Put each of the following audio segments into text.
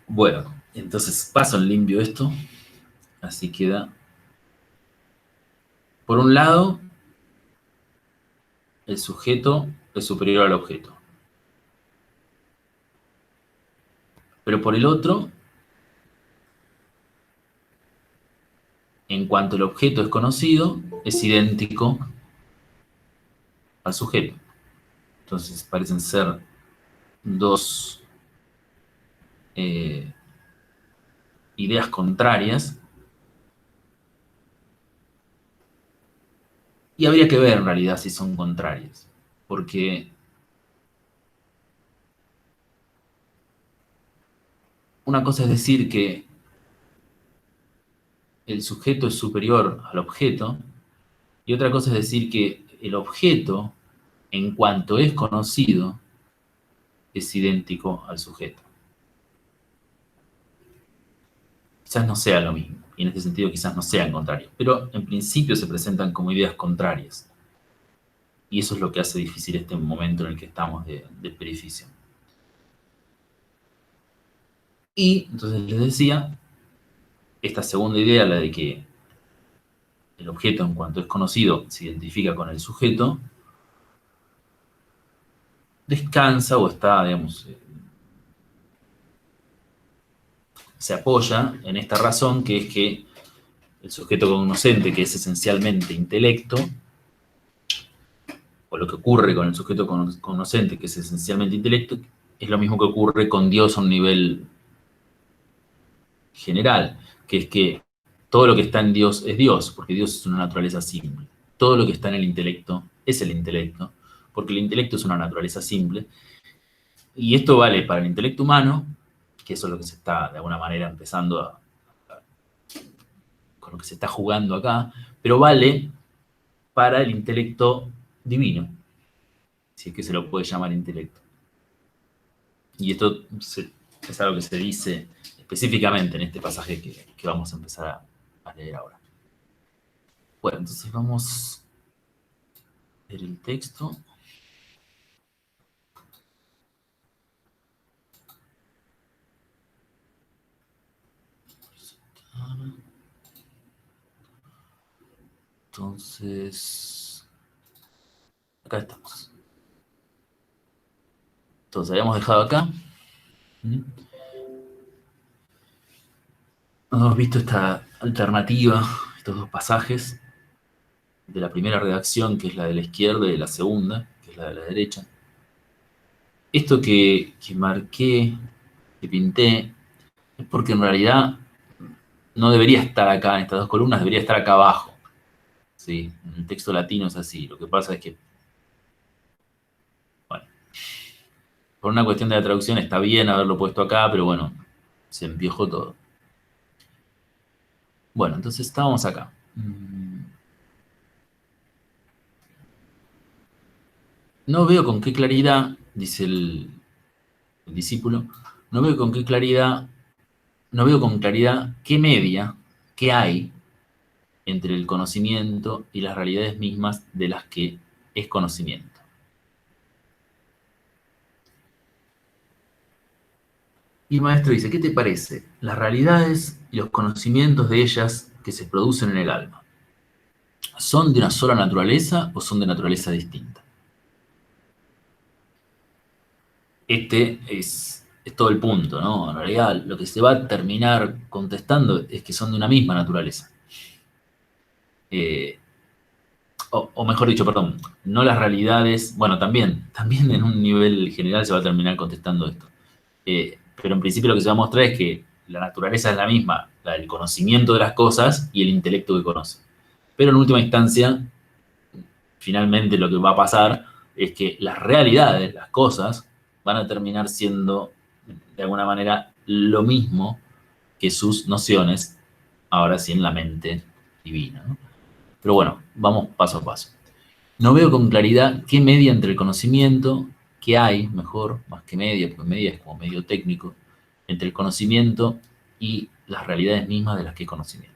Bueno, entonces paso en limpio esto, así queda. Por un lado, el sujeto es superior al objeto. Pero por el otro, en cuanto el objeto es conocido, es idéntico al sujeto. Entonces parecen ser dos eh, ideas contrarias. Y habría que ver en realidad si son contrarias. Porque una cosa es decir que el sujeto es superior al objeto, y otra cosa es decir que el objeto, en cuanto es conocido, es idéntico al sujeto. Quizás no sea lo mismo, y en este sentido quizás no sean contrarios, pero en principio se presentan como ideas contrarias. Y eso es lo que hace difícil este momento en el que estamos de perificio. Y entonces les decía, esta segunda idea, la de que el objeto en cuanto es conocido se identifica con el sujeto, descansa o está, digamos, se apoya en esta razón que es que el sujeto cognoscente, que es esencialmente intelecto, o lo que ocurre con el sujeto cognoscente, que es esencialmente intelecto, es lo mismo que ocurre con Dios a un nivel general, que es que todo lo que está en Dios es Dios, porque Dios es una naturaleza simple. Todo lo que está en el intelecto es el intelecto, porque el intelecto es una naturaleza simple. Y esto vale para el intelecto humano, que eso es lo que se está de alguna manera empezando con lo que se está jugando acá, pero vale para el intelecto divino, si es que se lo puede llamar intelecto. Y esto es algo que se dice específicamente en este pasaje que vamos a empezar a leer ahora. Bueno, entonces vamos a leer el texto. Entonces, acá estamos. Entonces, habíamos dejado acá. Hemos visto esta alternativa, estos dos pasajes de la primera redacción, que es la de la izquierda, y de la segunda, que es la de la derecha. Esto que marqué, que pinté, es porque en realidad no debería estar acá en estas dos columnas, debería estar acá abajo. ¿Sí? En el texto latino es así. Lo que pasa es que, bueno, por una cuestión de la traducción está bien haberlo puesto acá, pero bueno, se empiojó todo. Bueno, entonces estábamos acá. No veo con qué claridad, dice el discípulo, no veo con qué claridad, no veo con claridad qué media, qué hay entre el conocimiento y las realidades mismas de las que es conocimiento. Y el maestro dice, ¿qué te parece? Las realidades y los conocimientos de ellas que se producen en el alma, ¿son de una sola naturaleza o son de naturaleza distinta? Este es todo el punto, ¿no? En realidad lo que se va a terminar contestando es que son de una misma naturaleza. Eh, o mejor dicho, perdón, no las realidades, bueno, también en un nivel general se va a terminar contestando esto. Pero en principio lo que se va a mostrar es que la naturaleza es la misma, la del conocimiento de las cosas y el intelecto que conoce. Pero en última instancia, finalmente lo que va a pasar es que las realidades, las cosas, van a terminar siendo de alguna manera lo mismo que sus nociones, ahora sí en la mente divina, ¿no? Pero bueno, vamos paso a paso. No veo con claridad qué media entre el conocimiento que hay, mejor, más que media, porque media es como medio técnico, entre el conocimiento y las realidades mismas de las que es conocimiento.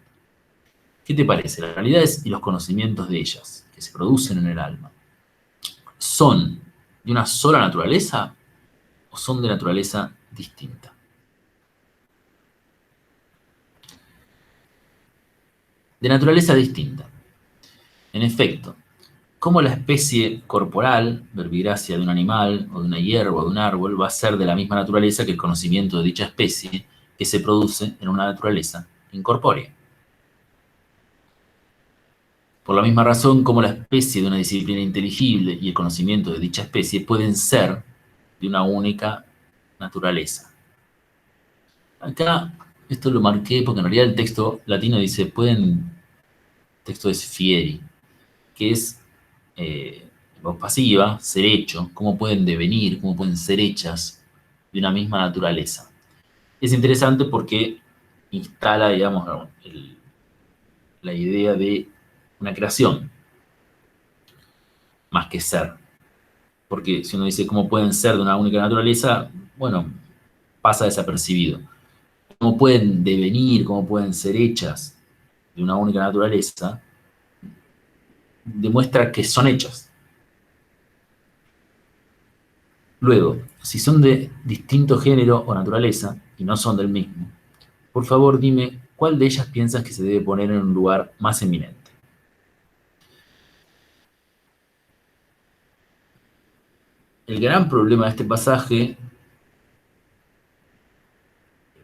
¿Qué te parece? Las realidades y los conocimientos de ellas, que se producen en el alma, ¿son de una sola naturaleza o son de naturaleza distinta? de naturaleza distinta. En efecto, ¿cómo la especie corporal, verbigracia de un animal o de una hierba o de un árbol, va a ser de la misma naturaleza que el conocimiento de dicha especie que se produce en una naturaleza incorpórea? Por la misma razón, como la especie de una disciplina inteligible y el conocimiento de dicha especie pueden ser de una única naturaleza. Acá, esto lo marqué porque en realidad el texto latino dice, texto es fieri, que es voz pasiva, ser hecho, cómo pueden devenir, cómo pueden ser hechas de una misma naturaleza. Es interesante porque instala, digamos, la idea de una creación, más que ser. Porque si uno dice cómo pueden ser de una única naturaleza, bueno, pasa desapercibido. Cómo pueden devenir, cómo pueden ser hechas de una única naturaleza, demuestra que son hechas. Luego, si son de distinto género o naturaleza y no son del mismo, por favor dime cuál de ellas piensas que se debe poner en un lugar más eminente. El gran problema de este pasaje,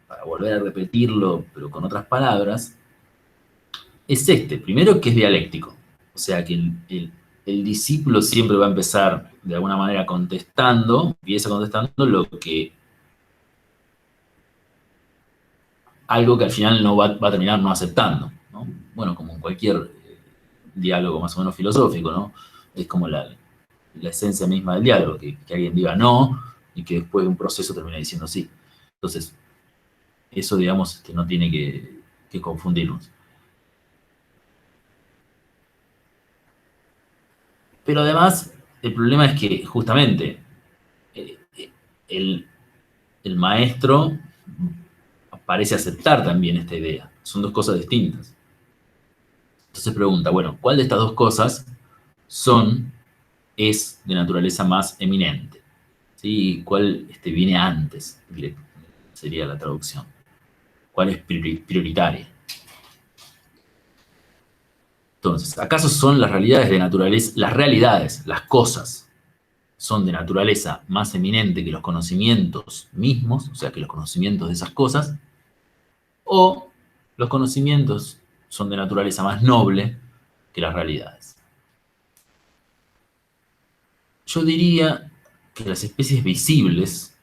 para volver a repetirlo, pero con otras palabras, es este. Primero, que es dialéctico. O sea, que el discípulo siempre va a empezar de alguna manera contestando, empieza contestando algo que al final no va a terminar no aceptando, ¿no? Bueno, como en cualquier diálogo más o menos filosófico, ¿no? Es como la esencia misma del diálogo, que alguien diga no y que después de un proceso termine diciendo sí. Entonces, eso, digamos, no tiene que confundirnos. Pero además, el problema es que justamente eh, el, el maestro parece aceptar también esta idea. Son dos cosas distintas. Entonces pregunta, bueno, ¿cuál de estas dos cosas es de naturaleza más eminente? ¿Sí? ¿Cuál viene antes? Sería la traducción. ¿Cuál es prioritaria? Entonces, ¿acaso son las realidades de naturaleza, las realidades, las cosas, son de naturaleza más eminente que los conocimientos mismos, o sea, que los conocimientos de esas cosas, o los conocimientos son de naturaleza más noble que las realidades? Yo diría que las especies visibles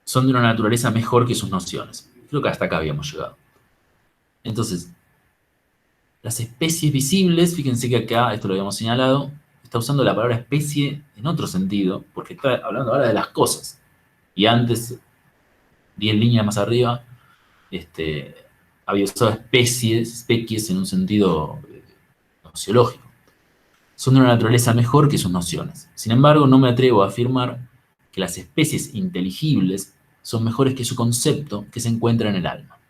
son de una naturaleza mejor que sus nociones. Creo que hasta acá habíamos llegado. Entonces, las especies visibles, fíjense que acá, esto lo habíamos señalado, está usando la palabra especie en otro sentido, porque está hablando ahora de las cosas. Y antes, 10 líneas más arriba, había usado especies en un sentido sociológico. Son de una naturaleza mejor que sus nociones. Sin embargo, no me atrevo a afirmar que las especies inteligibles son mejores que su concepto que se encuentra en el alma.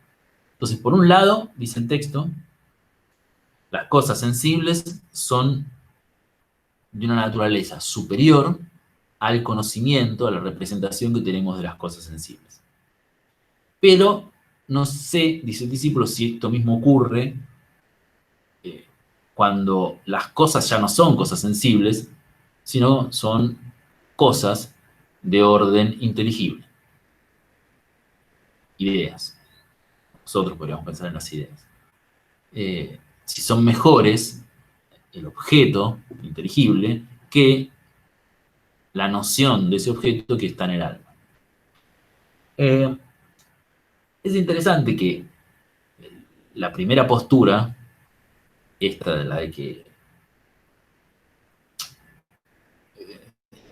Entonces, por un lado, dice el texto, las cosas sensibles son de una naturaleza superior al conocimiento, a la representación que tenemos de las cosas sensibles. Pero no sé, dice el discípulo, si esto mismo ocurre cuando las cosas ya no son cosas sensibles, sino son cosas de orden inteligible. Ideas. Nosotros podríamos pensar en las ideas. Si son mejores el objeto inteligible que la noción de ese objeto que está en el alma. Es interesante que la primera postura, esta de la de que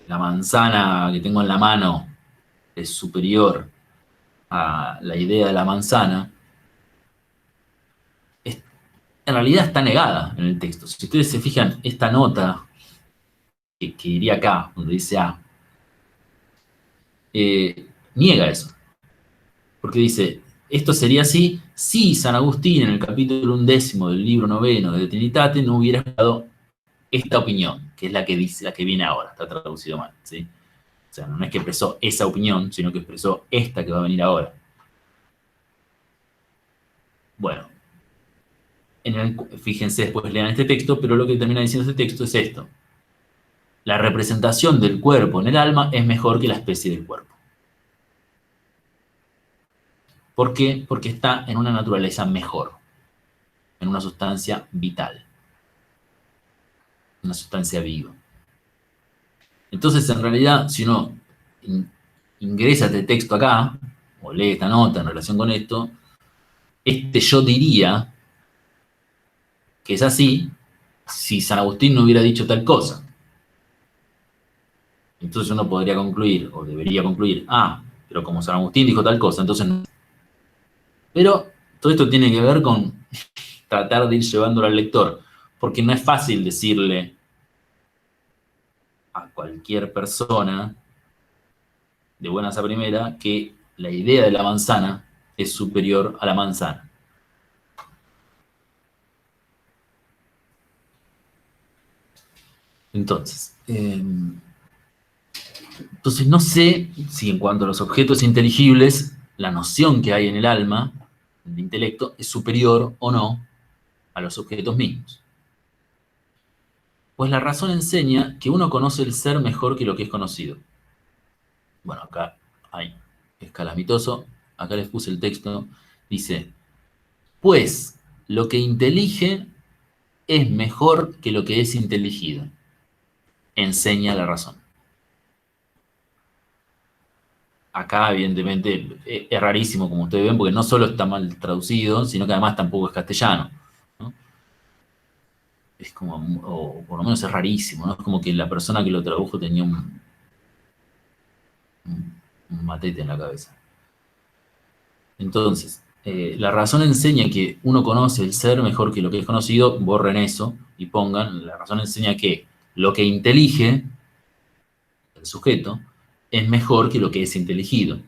la manzana que tengo en la mano es superior a la idea de la manzana, en realidad está negada en el texto. Si ustedes se fijan, esta nota que iría acá, donde dice A, niega eso. Porque dice, esto sería así si San Agustín en el capítulo 11 del libro 9 de Trinitate no hubiera dado esta opinión, que es la que dice, la que viene ahora, está traducido mal, ¿sí? O sea, no es que expresó esa opinión, sino que expresó esta que va a venir ahora. Bueno, fíjense, después lean este texto, pero lo que termina diciendo este texto es esto. La representación del cuerpo en el alma es mejor que la especie del cuerpo. ¿Por qué? Porque está en una naturaleza mejor, en una sustancia vital, una sustancia viva. Entonces, en realidad, si uno ingresa este texto acá, o lee esta nota en relación con esto, yo diría que es así si San Agustín no hubiera dicho tal cosa. Entonces uno podría concluir, o debería concluir, pero como San Agustín dijo tal cosa, entonces no. Pero todo esto tiene que ver con tratar de ir llevándolo al lector, porque no es fácil decirle a cualquier persona, de buenas a primera, que la idea de la manzana es superior a la manzana. Entonces, no sé si en cuanto a los objetos inteligibles, la noción que hay en el alma, el intelecto, es superior o no a los objetos mismos. Pues la razón enseña que uno conoce el ser mejor que lo que es conocido. Bueno, acá hay escalamitoso, acá les puse el texto, dice, pues lo que intelige es mejor que lo que es inteligido, enseña la razón. Acá, evidentemente, es rarísimo, como ustedes ven, porque no solo está mal traducido, sino que además tampoco es castellano, ¿no? Es como, o por lo menos es rarísimo, ¿no? Es como que la persona que lo tradujo tenía un matete en la cabeza. Entonces, la razón enseña que uno conoce el ser mejor que lo que es conocido, borren eso y pongan, la razón enseña que lo que intelige el sujeto es mejor que lo que es inteligido,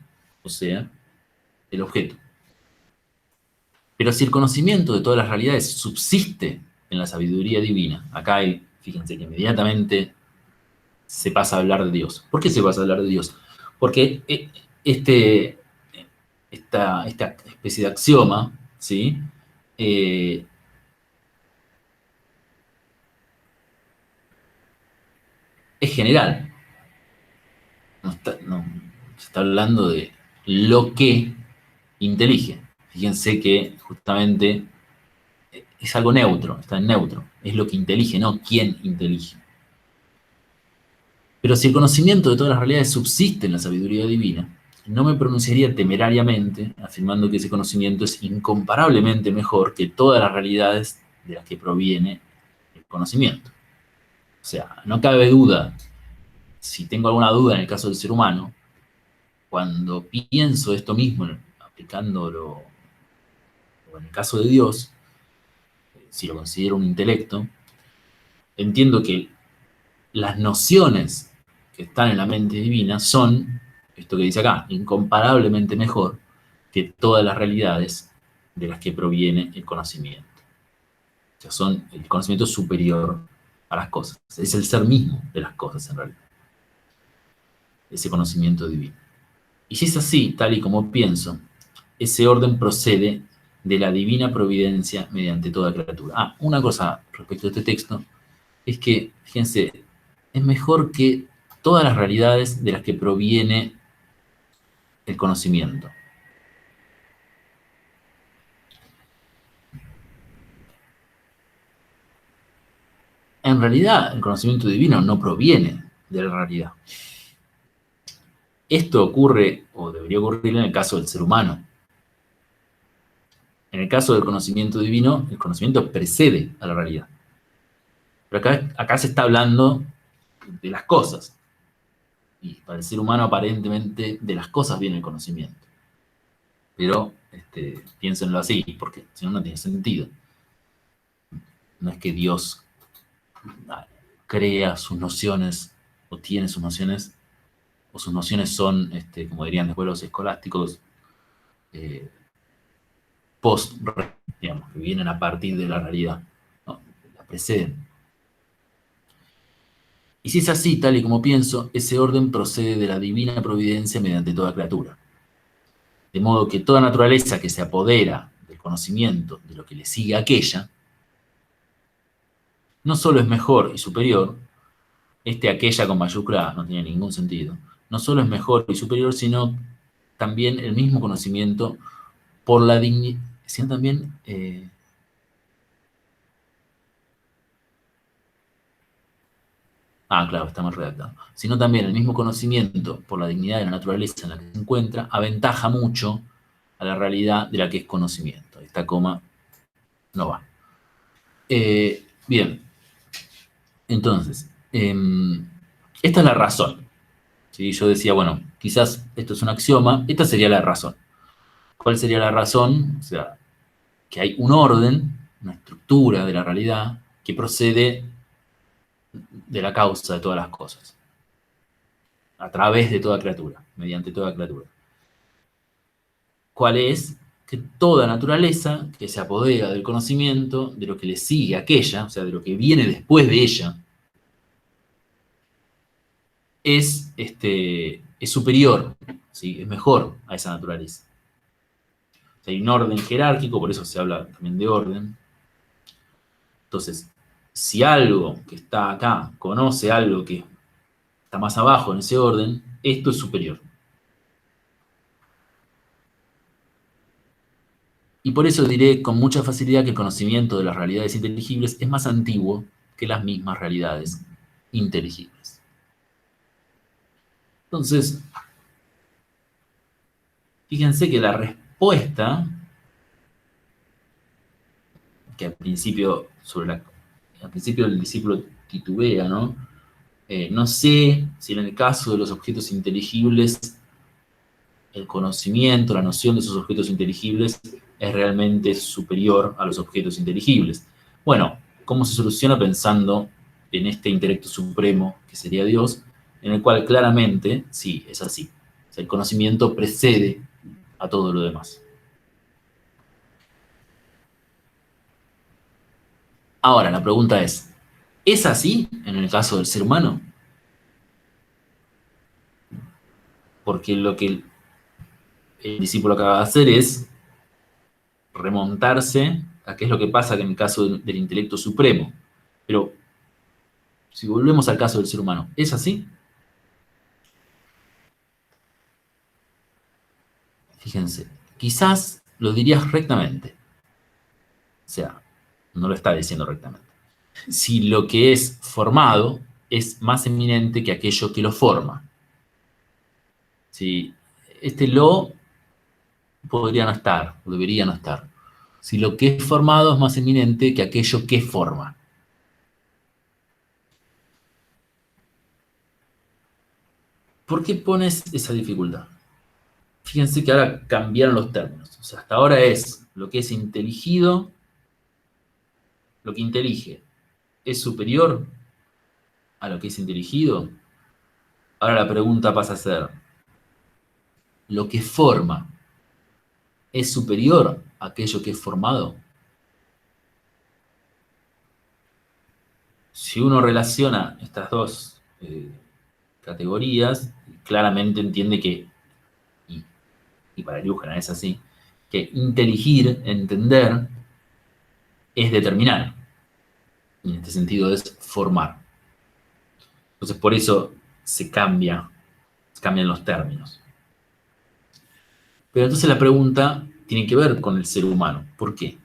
o sea, el objeto. Pero si el conocimiento de todas las realidades subsiste en la sabiduría divina, acá hay, fíjense que inmediatamente se pasa a hablar de Dios. ¿Por qué se pasa a hablar de Dios? Porque esta especie de axioma, ¿sí? Es general. Se está hablando de lo que intelige. Fíjense que justamente es algo neutro, está en neutro. Es lo que intelige, no quién intelige. Pero si el conocimiento de todas las realidades subsiste en la sabiduría divina, no me pronunciaría temerariamente afirmando que ese conocimiento es incomparablemente mejor que todas las realidades de las que proviene el conocimiento. O sea, no cabe duda, si tengo alguna duda en el caso del ser humano, cuando pienso esto mismo, aplicándolo en el caso de Dios, si lo considero un intelecto, entiendo que las nociones que están en la mente divina son, esto que dice acá, incomparablemente mejor que todas las realidades de las que proviene el conocimiento. O sea, son el conocimiento superior a las cosas. Es el ser mismo de las cosas, en realidad. Ese conocimiento divino. Y si es así, tal y como pienso, ese orden procede de la divina providencia mediante toda criatura. Una cosa respecto a este texto es que, fíjense, es mejor que todas las realidades de las que proviene el conocimiento. En realidad, el conocimiento divino no proviene de la realidad. Esto ocurre, o debería ocurrir en el caso del ser humano. En el caso del conocimiento divino, el conocimiento precede a la realidad. Pero acá se está hablando de las cosas. Y para el ser humano, aparentemente, de las cosas viene el conocimiento. Pero piénsenlo así, porque si no, no tiene sentido. No es que Dios crea sus nociones o tiene sus nociones, o sus nociones son, como dirían después los escolásticos, digamos, que vienen a partir de la realidad, ¿no? La preceden. Y si es así, tal y como pienso, ese orden procede de la divina providencia mediante toda criatura. De modo que toda naturaleza que se apodera del conocimiento de lo que le sigue a aquella, no solo es mejor y superior, aquella con mayúscula no tiene ningún sentido, no solo es mejor y superior, sino también el mismo conocimiento por la dignidad, sino también, claro, está mal redactado, sino también el mismo conocimiento por la dignidad de la naturaleza en la que se encuentra, aventaja mucho a la realidad de la que es conocimiento. Esta coma no va. Bien, entonces, esta es la razón. ¿Sí? Yo decía, bueno, quizás esto es un axioma, esta sería la razón. ¿Cuál sería la razón? O sea, que hay un orden, una estructura de la realidad que procede de la causa de todas las cosas, a través de toda criatura, mediante toda criatura. ¿Cuál es? Que toda naturaleza que se apodera del conocimiento, de lo que le sigue a aquella, o sea, de lo que viene después de ella, es superior, ¿sí? Es mejor a esa naturaleza. O sea, hay un orden jerárquico, por eso se habla también de orden. Entonces, si algo que está acá conoce algo que está más abajo en ese orden, esto es superior. Y por eso diré con mucha facilidad que el conocimiento de las realidades inteligibles es más antiguo que las mismas realidades inteligibles. Entonces, fíjense que la respuesta, que al principio, al principio el discípulo titubea, ¿no? No sé si en el caso de los objetos inteligibles, el conocimiento, la noción de esos objetos inteligibles es realmente superior a los objetos inteligibles. Bueno, ¿cómo se soluciona? Pensando en este intelecto supremo que sería Dios, en el cual claramente, sí, es así. O sea, el conocimiento precede a todo lo demás. Ahora, la pregunta ¿es así en el caso del ser humano? Porque lo que el discípulo acaba de hacer es remontarse a qué es lo que pasa en el caso del intelecto supremo. Pero si volvemos al caso del ser humano, ¿es así? Fíjense, quizás lo dirías rectamente. O sea, no lo está diciendo rectamente. Si lo que es formado es más eminente que aquello que lo forma. Si este lo podría no estar, o debería no estar. Si lo que es formado es más eminente que aquello que forma. ¿Por qué pones esa dificultad? Fíjense que ahora cambiaron los términos. O sea, hasta ahora es lo que es inteligido, lo que intelige es superior a lo que es inteligido. Ahora la pregunta pasa a ser, ¿lo que forma es superior a aquello que es formado? Si uno relaciona estas dos categorías, claramente entiende que, y, y para Luhmann es así, que inteligir, entender, es determinar. Y en este sentido es formar. Entonces por eso se cambian los términos. Pero entonces la pregunta tiene que ver con el ser humano. ¿Por qué?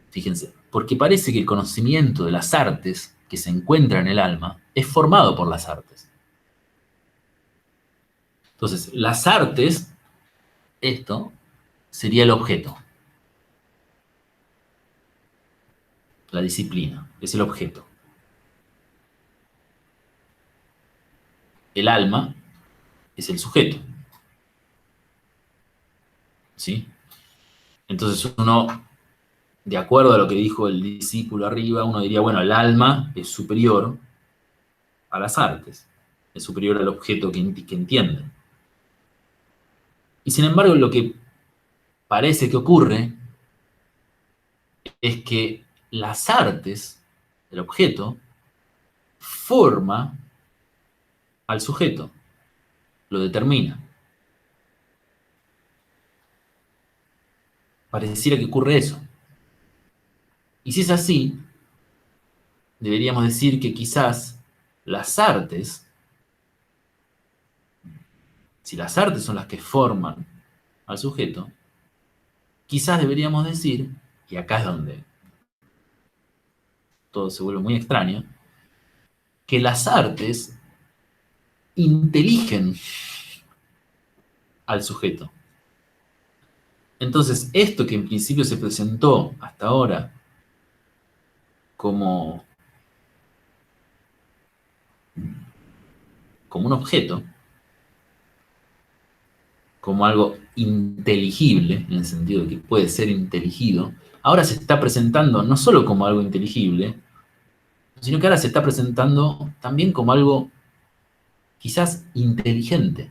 Fíjense, porque parece que el conocimiento de las artes que se encuentra en el alma es formado por las artes. Entonces, las artes, esto sería el objeto, la disciplina, es el objeto. El alma es el sujeto, ¿sí? Entonces uno, de acuerdo a lo que dijo el discípulo arriba, uno diría, bueno, el alma es superior a las artes, es superior al objeto que entiende. Y sin embargo, lo que parece que ocurre es que las artes, el objeto, forma al sujeto, lo determina. Pareciera que ocurre eso. Y si es así, deberíamos decir que quizás las artes, si las artes son las que forman al sujeto, quizás deberíamos decir, y acá es donde todo se vuelve muy extraño, que las artes inteligen al sujeto. Entonces, esto que en principio se presentó hasta ahora como, como un objeto, como algo inteligible, en el sentido de que puede ser inteligido, ahora se está presentando no solo como algo inteligible, sino que ahora se está presentando también como algo quizás inteligente.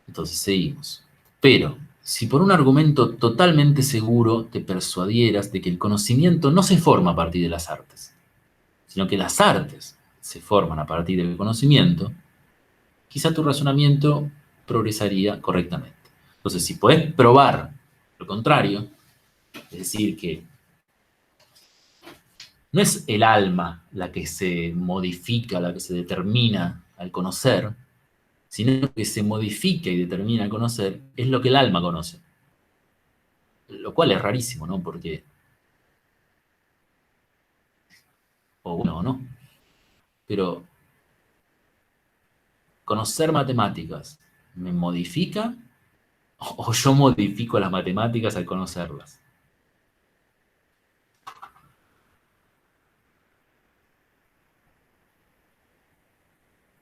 Entonces seguimos. Pero, si por un argumento totalmente seguro te persuadieras de que el conocimiento no se forma a partir de las artes, sino que las artes se forman a partir del conocimiento, quizá tu razonamiento progresaría correctamente. Entonces, si podés probar lo contrario, es decir, que no es el alma la que se modifica, la que se determina al conocer, sino que se modifica y determina al conocer, es lo que el alma conoce. Lo cual es rarísimo, ¿no? Porque, o bueno, no, pero conocer matemáticas, ¿me modifica o yo modifico las matemáticas al conocerlas?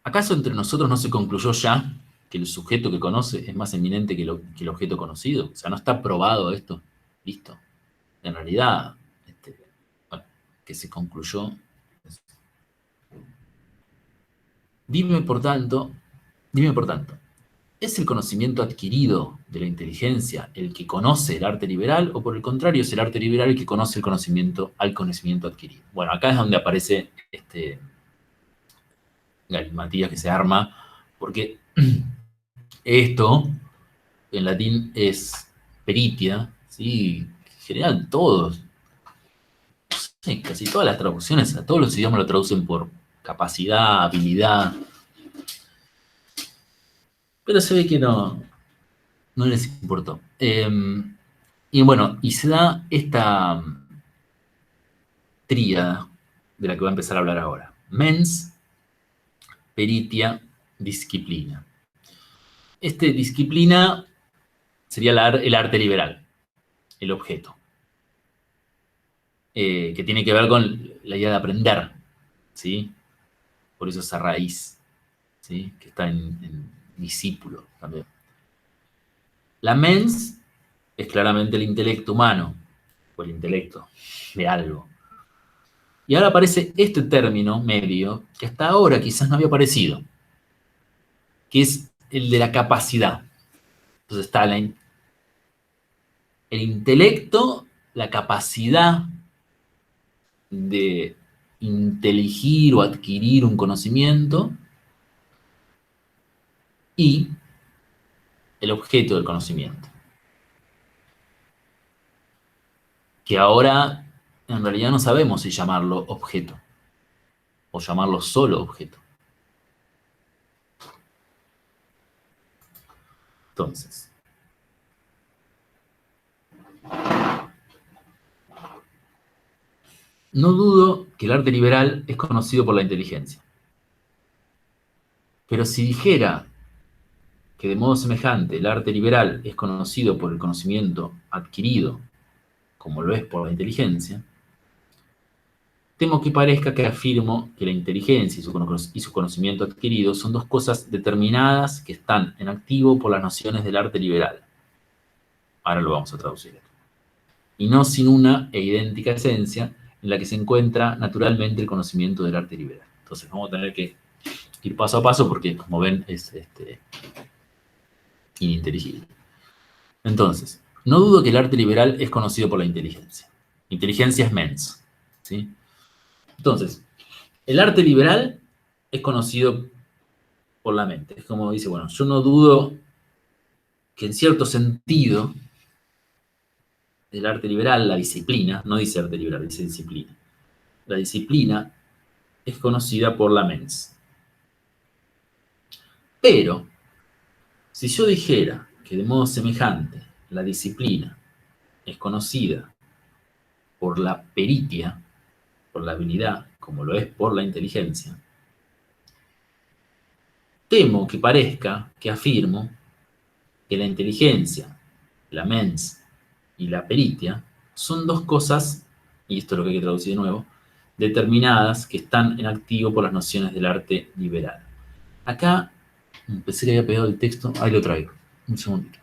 ¿Acaso entre nosotros no se concluyó ya que el sujeto que conoce es más eminente que el objeto conocido? O sea, ¿no está probado esto? Listo. En realidad, bueno, que se concluyó. Dime, por tanto, dime, por tanto, ¿es el conocimiento adquirido de la inteligencia el que conoce el arte liberal o por el contrario es el arte liberal el que conoce el conocimiento al conocimiento adquirido? Bueno, acá es donde aparece galimatías que se arma, porque esto en latín es peritia, ¿sí? En general todos, sí, casi todas las traducciones, a todos los idiomas lo traducen por capacidad, habilidad, pero se ve que no les importó. Y bueno, y se da esta tríada de la que voy a empezar a hablar ahora. Mens, peritia, disciplina. Disciplina sería el arte liberal, el objeto, que tiene que ver con la idea de aprender, ¿sí? Por eso esa raíz, ¿sí? Que está en discípulo también. La mens es claramente el intelecto humano, o el intelecto de algo. Y ahora aparece este término medio que hasta ahora quizás no había aparecido, que es el de la capacidad. Entonces está el intelecto, la capacidad de inteligir o adquirir un conocimiento y el objeto del conocimiento, que ahora en realidad no sabemos si llamarlo objeto o llamarlo solo objeto. Entonces, no dudo que el arte liberal es conocido por la inteligencia, pero si dijera que de modo semejante el arte liberal es conocido por el conocimiento adquirido, como lo es por la inteligencia, temo que parezca que afirmo que la inteligencia y su conocimiento adquirido son dos cosas determinadas que están en activo por las nociones del arte liberal. Ahora lo vamos a traducir. Y no sin una e idéntica esencia en la que se encuentra naturalmente el conocimiento del arte liberal. Entonces vamos a tener que ir paso a paso porque, como ven, es ininteligible. Entonces, no dudo que el arte liberal es conocido por la inteligencia. Inteligencia es mens, ¿sí? Entonces, el arte liberal es conocido por la mente. Es como dice, bueno, yo no dudo que en cierto sentido del arte liberal, la disciplina, no dice arte liberal, dice disciplina. La disciplina es conocida por la mens. Pero, si yo dijera que de modo semejante la disciplina es conocida por la peritia, por la habilidad, como lo es por la inteligencia, temo que parezca que afirmo que la inteligencia, la mens y la peritia son dos cosas, y esto es lo que hay que traducir de nuevo, determinadas que están en activo por las nociones del arte liberal. Acá, pensé que había pegado el texto, ahí lo traigo, un segundito.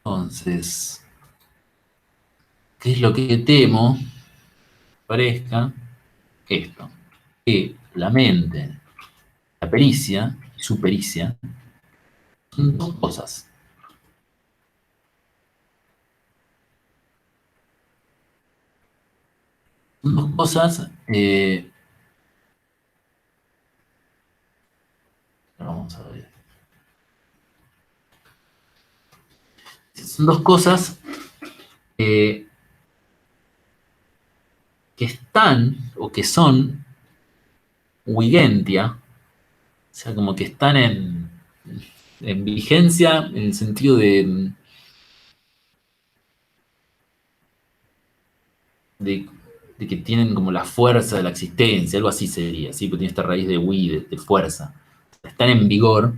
Entonces, ¿qué es lo que temo? Parezca esto, que la mente, la pericia y su pericia son dos cosas. Son dos cosas, vamos a ver. Son dos cosas que están o que son vigentia, o sea, como que están en vigencia en el sentido de, de que tienen como la fuerza de la existencia, algo así sería, ¿sí? Porque tiene esta raíz de wi, de fuerza. Están en vigor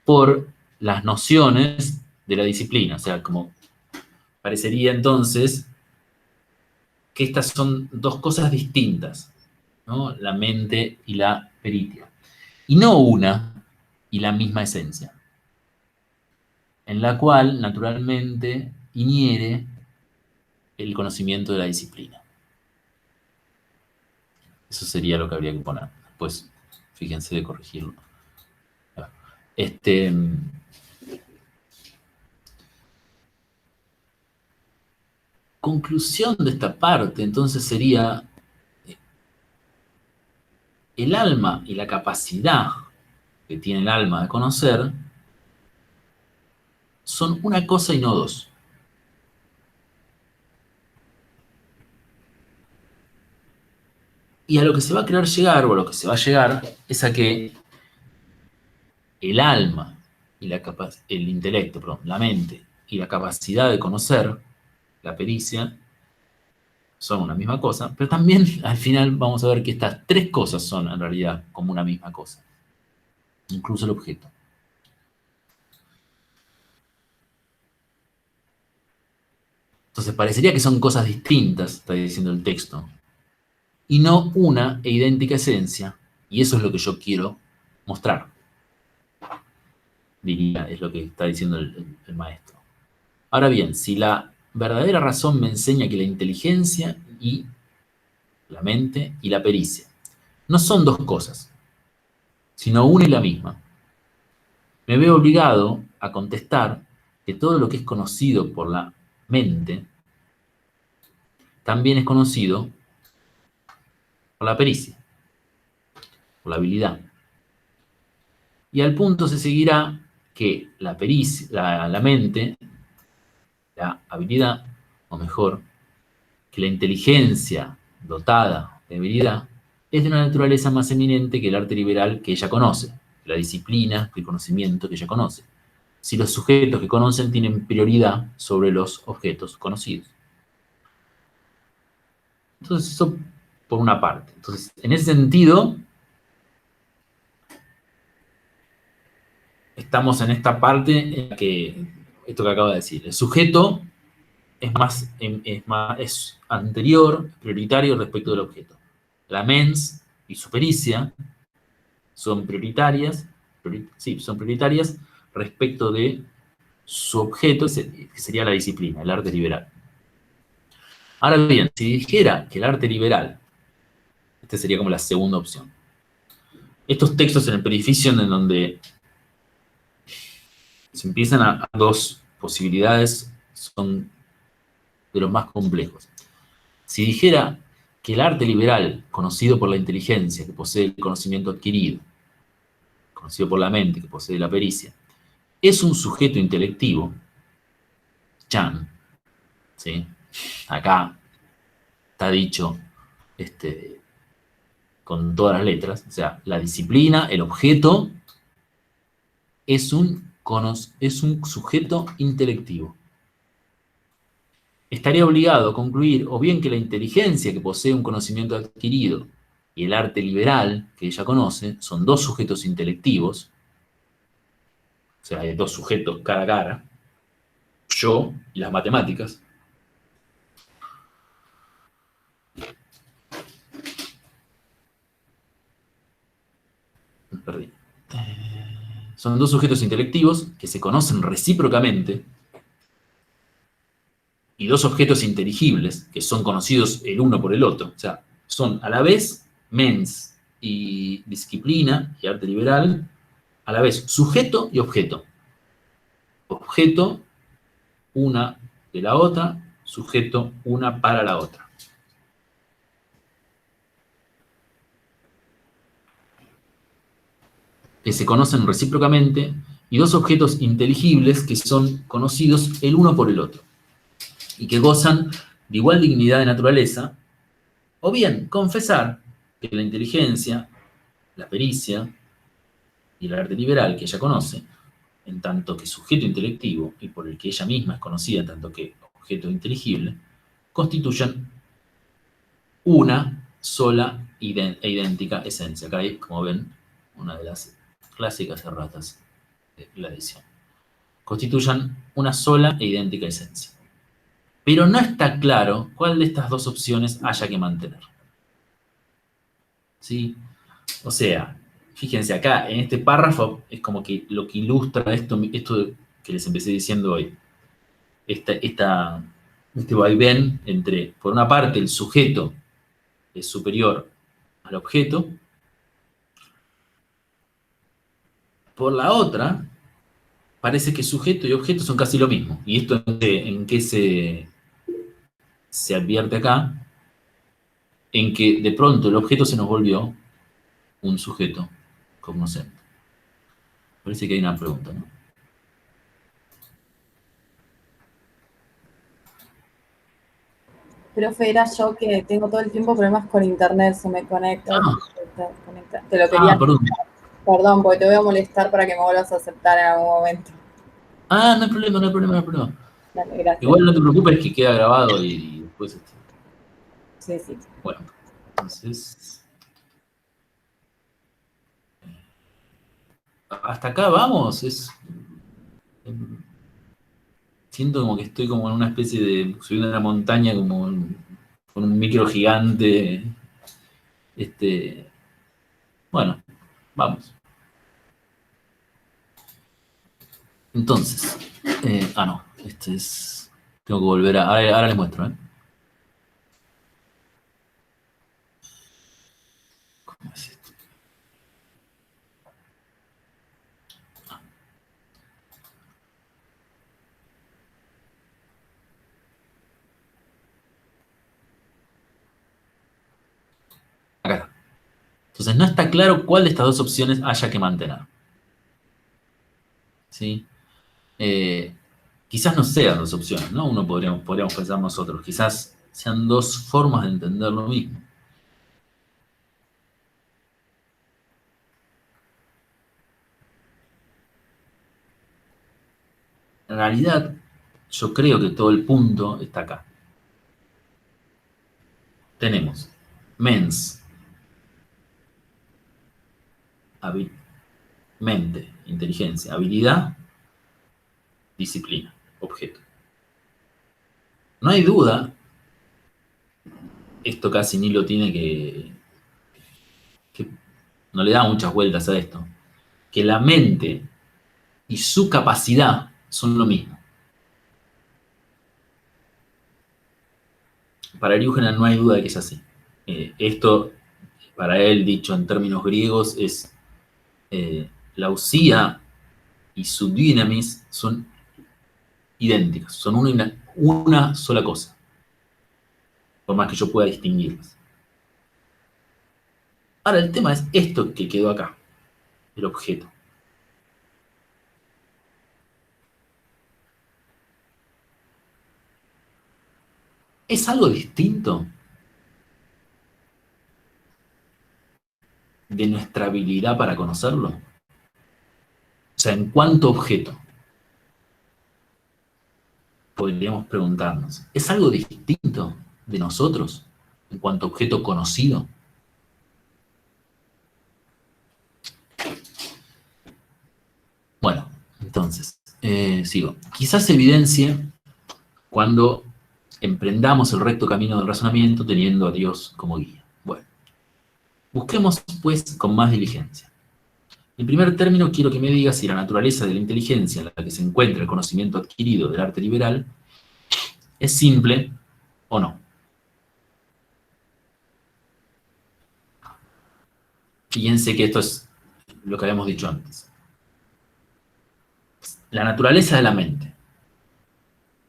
por las nociones de la disciplina, o sea, como parecería entonces que estas son dos cosas distintas, ¿no? La mente y la peritia, y no una y la misma esencia, en la cual naturalmente inhiere el conocimiento de la disciplina. Eso sería lo que habría que poner. Después, fíjense de corregirlo. Este, conclusión de esta parte, entonces, sería el alma y la capacidad que tiene el alma de conocer son una cosa y no dos. Y a lo que se va a querer llegar, o a lo que se va a llegar, es a que el alma y el intelecto, perdón, la mente y la capacidad de conocer, la pericia, son una misma cosa, pero también al final vamos a ver que estas tres cosas son en realidad como una misma cosa, incluso el objeto. Entonces parecería que son cosas distintas, está diciendo el texto, y no una e idéntica esencia, y eso es lo que yo quiero mostrar, diría, es lo que está diciendo el maestro. Ahora bien, si la verdadera razón me enseña que la inteligencia y la mente y la pericia no son dos cosas, sino una y la misma, me veo obligado a contestar que todo lo que es conocido por la mente también es conocido por la pericia, por la habilidad. Y al punto se seguirá que la pericia, la mente, la habilidad, o mejor, que la inteligencia dotada de habilidad es de una naturaleza más eminente que el arte liberal que ella conoce, la disciplina, el conocimiento que ella conoce. Si los sujetos que conocen tienen prioridad sobre los objetos conocidos. Entonces, eso por una parte. Entonces, en ese sentido, estamos en esta parte en la que, esto que acabo de decir, el sujeto es anterior, prioritario respecto del objeto. La mens y su pericia son prioritarias, son prioritarias respecto de su objeto, que sería la disciplina, el arte liberal. Ahora bien, si dijera que el arte liberal, esta sería como la segunda opción. Estos textos en el perificio en donde se empiezan a dos posibilidades son de los más complejos. Si dijera que el arte liberal, conocido por la inteligencia, que posee el conocimiento adquirido, conocido por la mente, que posee la pericia, es un sujeto intelectivo, Chan, ¿sí? Acá está dicho con todas las letras, o sea, la disciplina, el objeto, es un sujeto intelectivo. Estaría obligado a concluir o bien que la inteligencia que posee un conocimiento adquirido y el arte liberal que ella conoce son dos sujetos intelectivos, o sea, hay dos sujetos cara a cara, yo y las matemáticas. Perdí. Son dos sujetos intelectivos que se conocen recíprocamente y dos objetos inteligibles que son conocidos el uno por el otro. O sea, son a la vez mens y disciplina y arte liberal, a la vez sujeto y objeto. Objeto una de la otra, sujeto una para la otra. Que se conocen recíprocamente y dos objetos inteligibles que son conocidos el uno por el otro y que gozan de igual dignidad de naturaleza, o bien confesar que la inteligencia, la pericia y el arte liberal que ella conoce, en tanto que sujeto intelectivo y por el que ella misma es conocida en tanto que objeto inteligible, constituyen una sola e idéntica esencia. Acá hay, como ven, una de las clásicas erratas de la edición. Constituyan una sola e idéntica esencia. Pero no está claro cuál de estas dos opciones haya que mantener. ¿Sí? O sea, fíjense acá, en este párrafo es como que lo que ilustra esto que les empecé diciendo hoy. Este vaivén entre, por una parte, el sujeto es superior al objeto, por la otra, parece que sujeto y objeto son casi lo mismo. ¿Y esto en qué se advierte acá? En que de pronto el objeto se nos volvió un sujeto cognoscente. Parece que hay una pregunta, ¿no? Profe, era yo que tengo todo el tiempo problemas con internet, se me conecta, Ah, se desconecta. Te lo quería, perdón. perdón, porque te voy a molestar para que me vuelvas a aceptar en algún momento. Ah, no hay problema, no hay problema, no hay problema. Dale, gracias. Igual no te preocupes que queda grabado y después. Sí, sí. Bueno, entonces. Hasta acá vamos. Siento como que estoy como en una especie de. Subiendo una montaña con un micro gigante. Bueno, vamos. Entonces. No. Este es. Tengo que volver a. Ahora les muestro, ¿eh? ¿Cómo es esto? Acá está. Entonces no está claro cuál de estas dos opciones haya que mantener. ¿Sí? Quizás no sean dos opciones, ¿no? Podríamos pensar nosotros. Quizás sean dos formas de entender lo mismo. En realidad, yo creo que todo el punto está acá. Tenemos mens, mente, inteligencia, habilidad, disciplina, objeto. No hay duda, esto casi ni lo tiene que no le da muchas vueltas a esto, que la mente y su capacidad son lo mismo. para Eriúgena no hay duda de que es así. Esto, para él, dicho en términos griegos, es la usía y su dynamis son idénticas, son una sola cosa, por más que yo pueda distinguirlas. Ahora, el tema es esto que quedó acá, el objeto. ¿Es algo distinto de nuestra habilidad para conocerlo? O sea, ¿en cuánto objeto? Podríamos preguntarnos, ¿es algo distinto de nosotros en cuanto a objeto conocido? Bueno, entonces, sigo. Quizás se evidencie cuando emprendamos el recto camino del razonamiento teniendo a Dios como guía. Bueno, busquemos pues con más diligencia. En primer término, quiero que me digas si la naturaleza de la inteligencia en la que se encuentra el conocimiento adquirido del arte liberal es simple o no. Fíjense que esto es lo que habíamos dicho antes. La naturaleza de la mente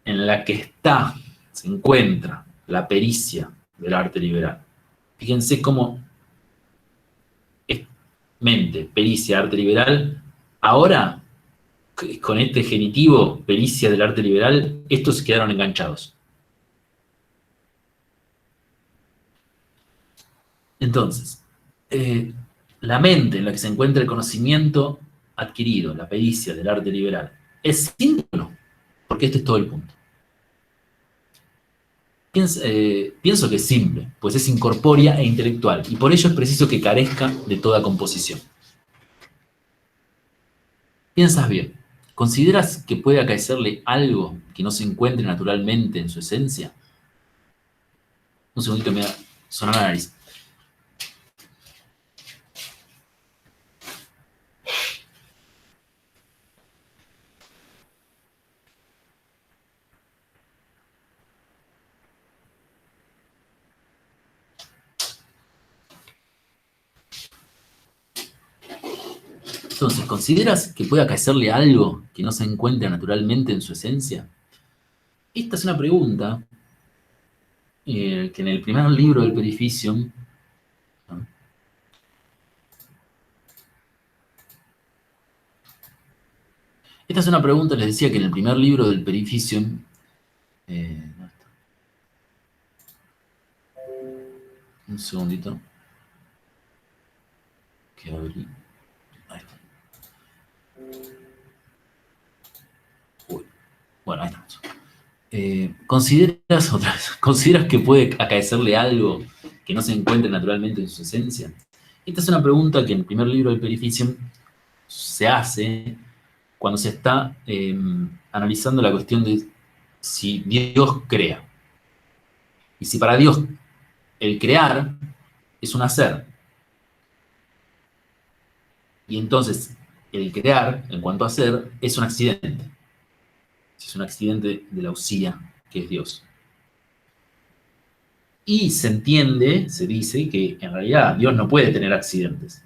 en la que se encuentra la pericia del arte liberal. Fíjense cómo es mente, pericia, arte liberal. Ahora, con este genitivo, pericia del arte liberal, estos se quedaron enganchados. Entonces, la mente en la que se encuentra el conocimiento adquirido, la pericia del arte liberal, ¿es simple o no? Porque este es todo el punto. Pienso que es simple, pues es incorpórea e intelectual, y por ello es preciso que carezca de toda composición. Piensas bien, ¿consideras que puede acaecerle algo que no se encuentre naturalmente en su esencia? Un segundito, me da sonar la nariz. Entonces, ¿consideras que puede acaecerle algo que no se encuentra naturalmente en su esencia? Esta es una pregunta que en el primer libro del Perificium, ¿no? Esta es una pregunta, les decía que en el primer libro del Perificium, un segundito, que abrí, ahí está. Uy. Bueno, ahí estamos. ¿Consideras que puede acaecerle algo que no se encuentre naturalmente en su esencia? Esta es una pregunta que en el primer libro del Perificium se hace cuando se está analizando la cuestión de si Dios crea. Y si para Dios el crear es un hacer. Y entonces el crear, en cuanto a hacer, es un accidente. Es un accidente de la usía, que es Dios. Y se entiende, se dice, que en realidad Dios no puede tener accidentes.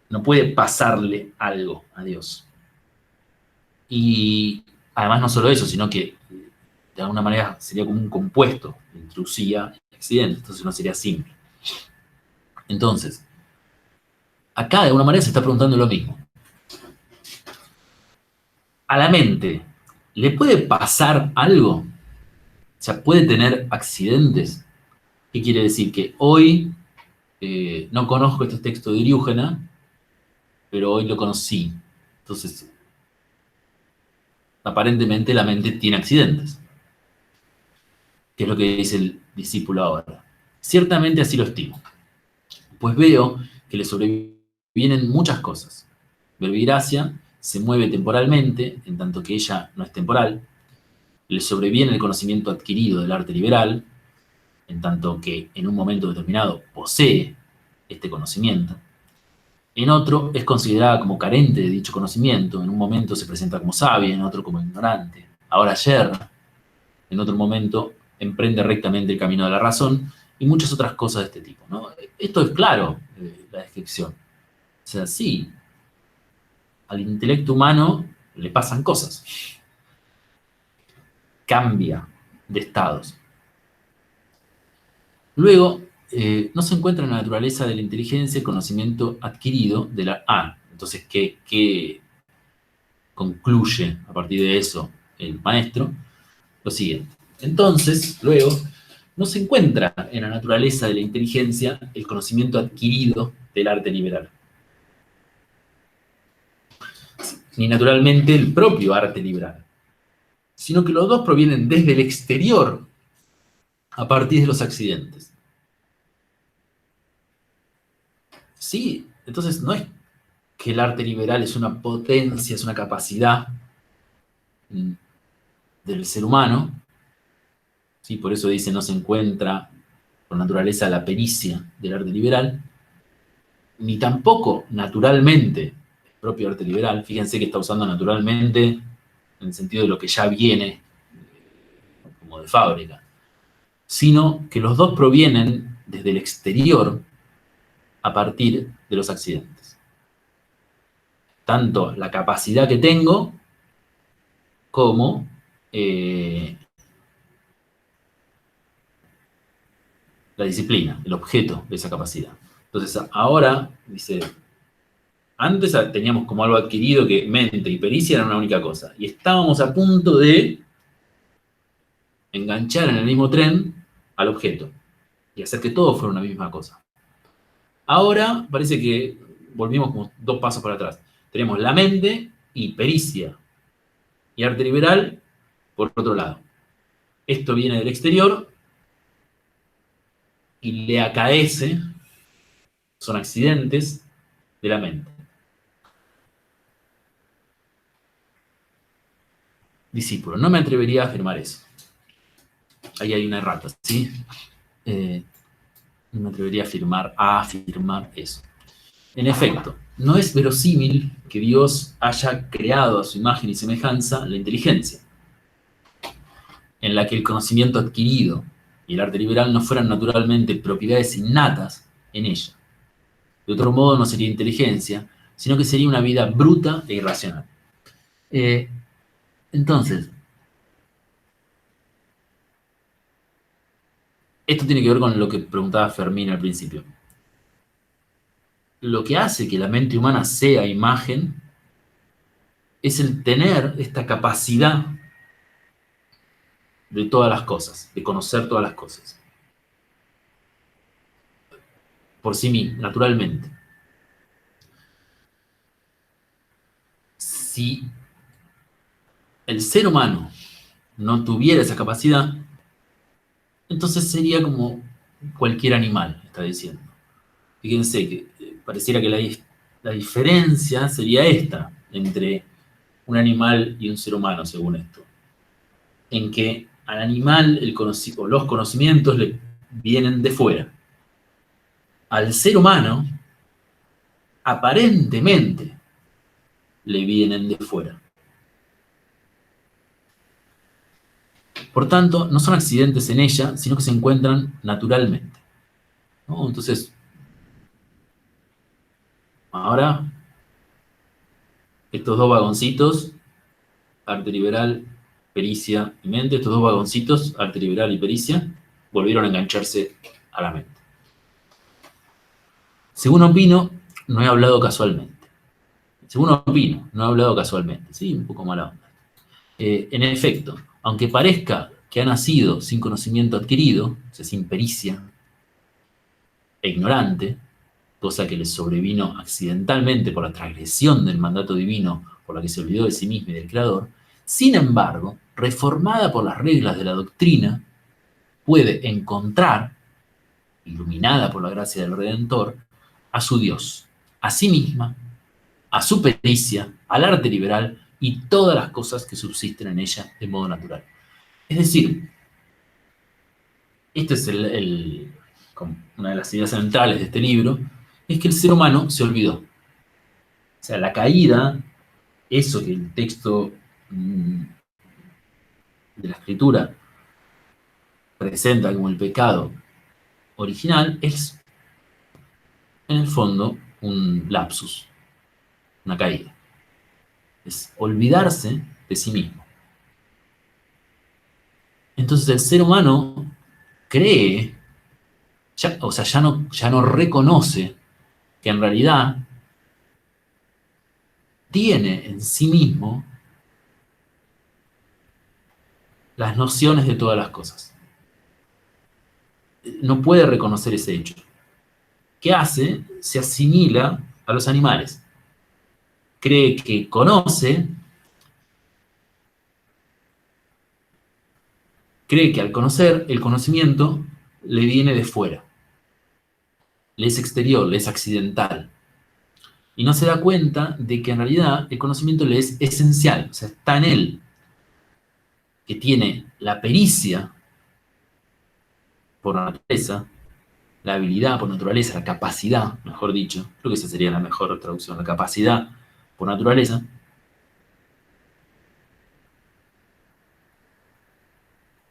No puede pasarle algo a Dios. Y además no solo eso, sino que de alguna manera sería como un compuesto entre usía y accidente, entonces no sería simple. Entonces, acá de alguna manera se está preguntando lo mismo. ¿A la mente le puede pasar algo? O sea, ¿puede tener accidentes? ¿Qué quiere decir? Que hoy no conozco este texto de Eriúgena, pero hoy lo conocí. Entonces, aparentemente la mente tiene accidentes. ¿Qué es lo que dice el discípulo ahora? Ciertamente así lo estimo. Pues veo que le sobrevienen muchas cosas. Verbigracia se mueve temporalmente, en tanto que ella no es temporal. Le sobreviene el conocimiento adquirido del arte liberal, en tanto que en un momento determinado posee este conocimiento. En otro es considerada como carente de dicho conocimiento, en un momento se presenta como sabia, en otro como ignorante. Ahora ayer, en otro momento, emprende rectamente el camino de la razón, y muchas otras cosas de este tipo, ¿no? Esto es claro, la descripción. O sea, sí, al intelecto humano le pasan cosas, cambia de estados. Luego, no se encuentra en la naturaleza de la inteligencia el conocimiento adquirido de la... Entonces, ¿qué concluye a partir de eso el maestro? Lo siguiente. Entonces, luego, no se encuentra en la naturaleza de la inteligencia el conocimiento adquirido del arte liberal, ni naturalmente el propio arte liberal, sino que los dos provienen desde el exterior a partir de los accidentes. Sí, entonces no es que el arte liberal es una potencia, es una capacidad del ser humano, ¿sí? Por eso dice no se encuentra por naturaleza la pericia del arte liberal, ni tampoco naturalmente el propio arte liberal. Fíjense que está usando naturalmente en el sentido de lo que ya viene como de fábrica, sino que los dos provienen desde el exterior a partir de los accidentes. Tanto la capacidad que tengo como la disciplina, el objeto de esa capacidad. Entonces, ahora, dice, antes teníamos como algo adquirido que mente y pericia eran una única cosa, y estábamos a punto de enganchar en el mismo tren al objeto y hacer que todo fuera una misma cosa. Ahora parece que volvimos como 2 pasos para atrás. Tenemos la mente y pericia, y arte liberal por otro lado. Esto viene del exterior y le acaece, son accidentes de la mente. Discípulo, no me atrevería a afirmar eso. Ahí hay una errata, ¿sí? No me atrevería a afirmar eso. En efecto, no es verosímil que Dios haya creado a su imagen y semejanza la inteligencia, en la que el conocimiento adquirido y el arte liberal no fueran naturalmente propiedades innatas en ella. De otro modo no sería inteligencia, sino que sería una vida bruta e irracional. Entonces, esto tiene que ver con lo que preguntaba Fermín al principio. Lo que hace que la mente humana sea imagen es el tener esta capacidad de todas las cosas, de conocer todas las cosas, por sí mismo, naturalmente. Si el ser humano no tuviera esa capacidad, entonces sería como cualquier animal, está diciendo. Fíjense que pareciera que la diferencia sería esta entre un animal y un ser humano, según esto. En que al animal los conocimientos le vienen de fuera. Al ser humano, aparentemente, le vienen de fuera. Por tanto, no son accidentes en ella, sino que se encuentran naturalmente, ¿no? Entonces, ahora, estos 2 vagoncitos, arte liberal, pericia y mente, estos 2 vagoncitos, arte liberal y pericia, volvieron a engancharse a la mente. Según opino, no he hablado casualmente. Según opino, no he hablado casualmente. Sí, un poco mala onda. En efecto, aunque parezca que ha nacido sin conocimiento adquirido, o sea, sin pericia, e ignorante, cosa que le sobrevino accidentalmente por la transgresión del mandato divino por la que se olvidó de sí mismo y del Creador, sin embargo, reformada por las reglas de la doctrina, puede encontrar, iluminada por la gracia del Redentor, a su Dios, a sí misma, a su pericia, al arte liberal y todas las cosas que subsisten en ella de modo natural. Es decir, este es una de las ideas centrales de este libro, es que el ser humano se olvidó. O sea, la caída, eso que el texto de la escritura presenta como el pecado original es, en el fondo, un lapsus, una caída. Es olvidarse de sí mismo. Entonces el ser humano cree, ya no reconoce que en realidad tiene en sí mismo las nociones de todas las cosas. No puede reconocer ese hecho. ¿Qué hace? Se asimila a los animales. Cree que conoce, cree que al conocer, el conocimiento le viene de fuera, le es exterior, le es accidental. Y no se da cuenta de que en realidad el conocimiento le es esencial, o sea, está en él, que tiene la pericia por naturaleza, la habilidad por naturaleza, la capacidad, mejor dicho, creo que esa sería la mejor traducción, la capacidad por naturaleza,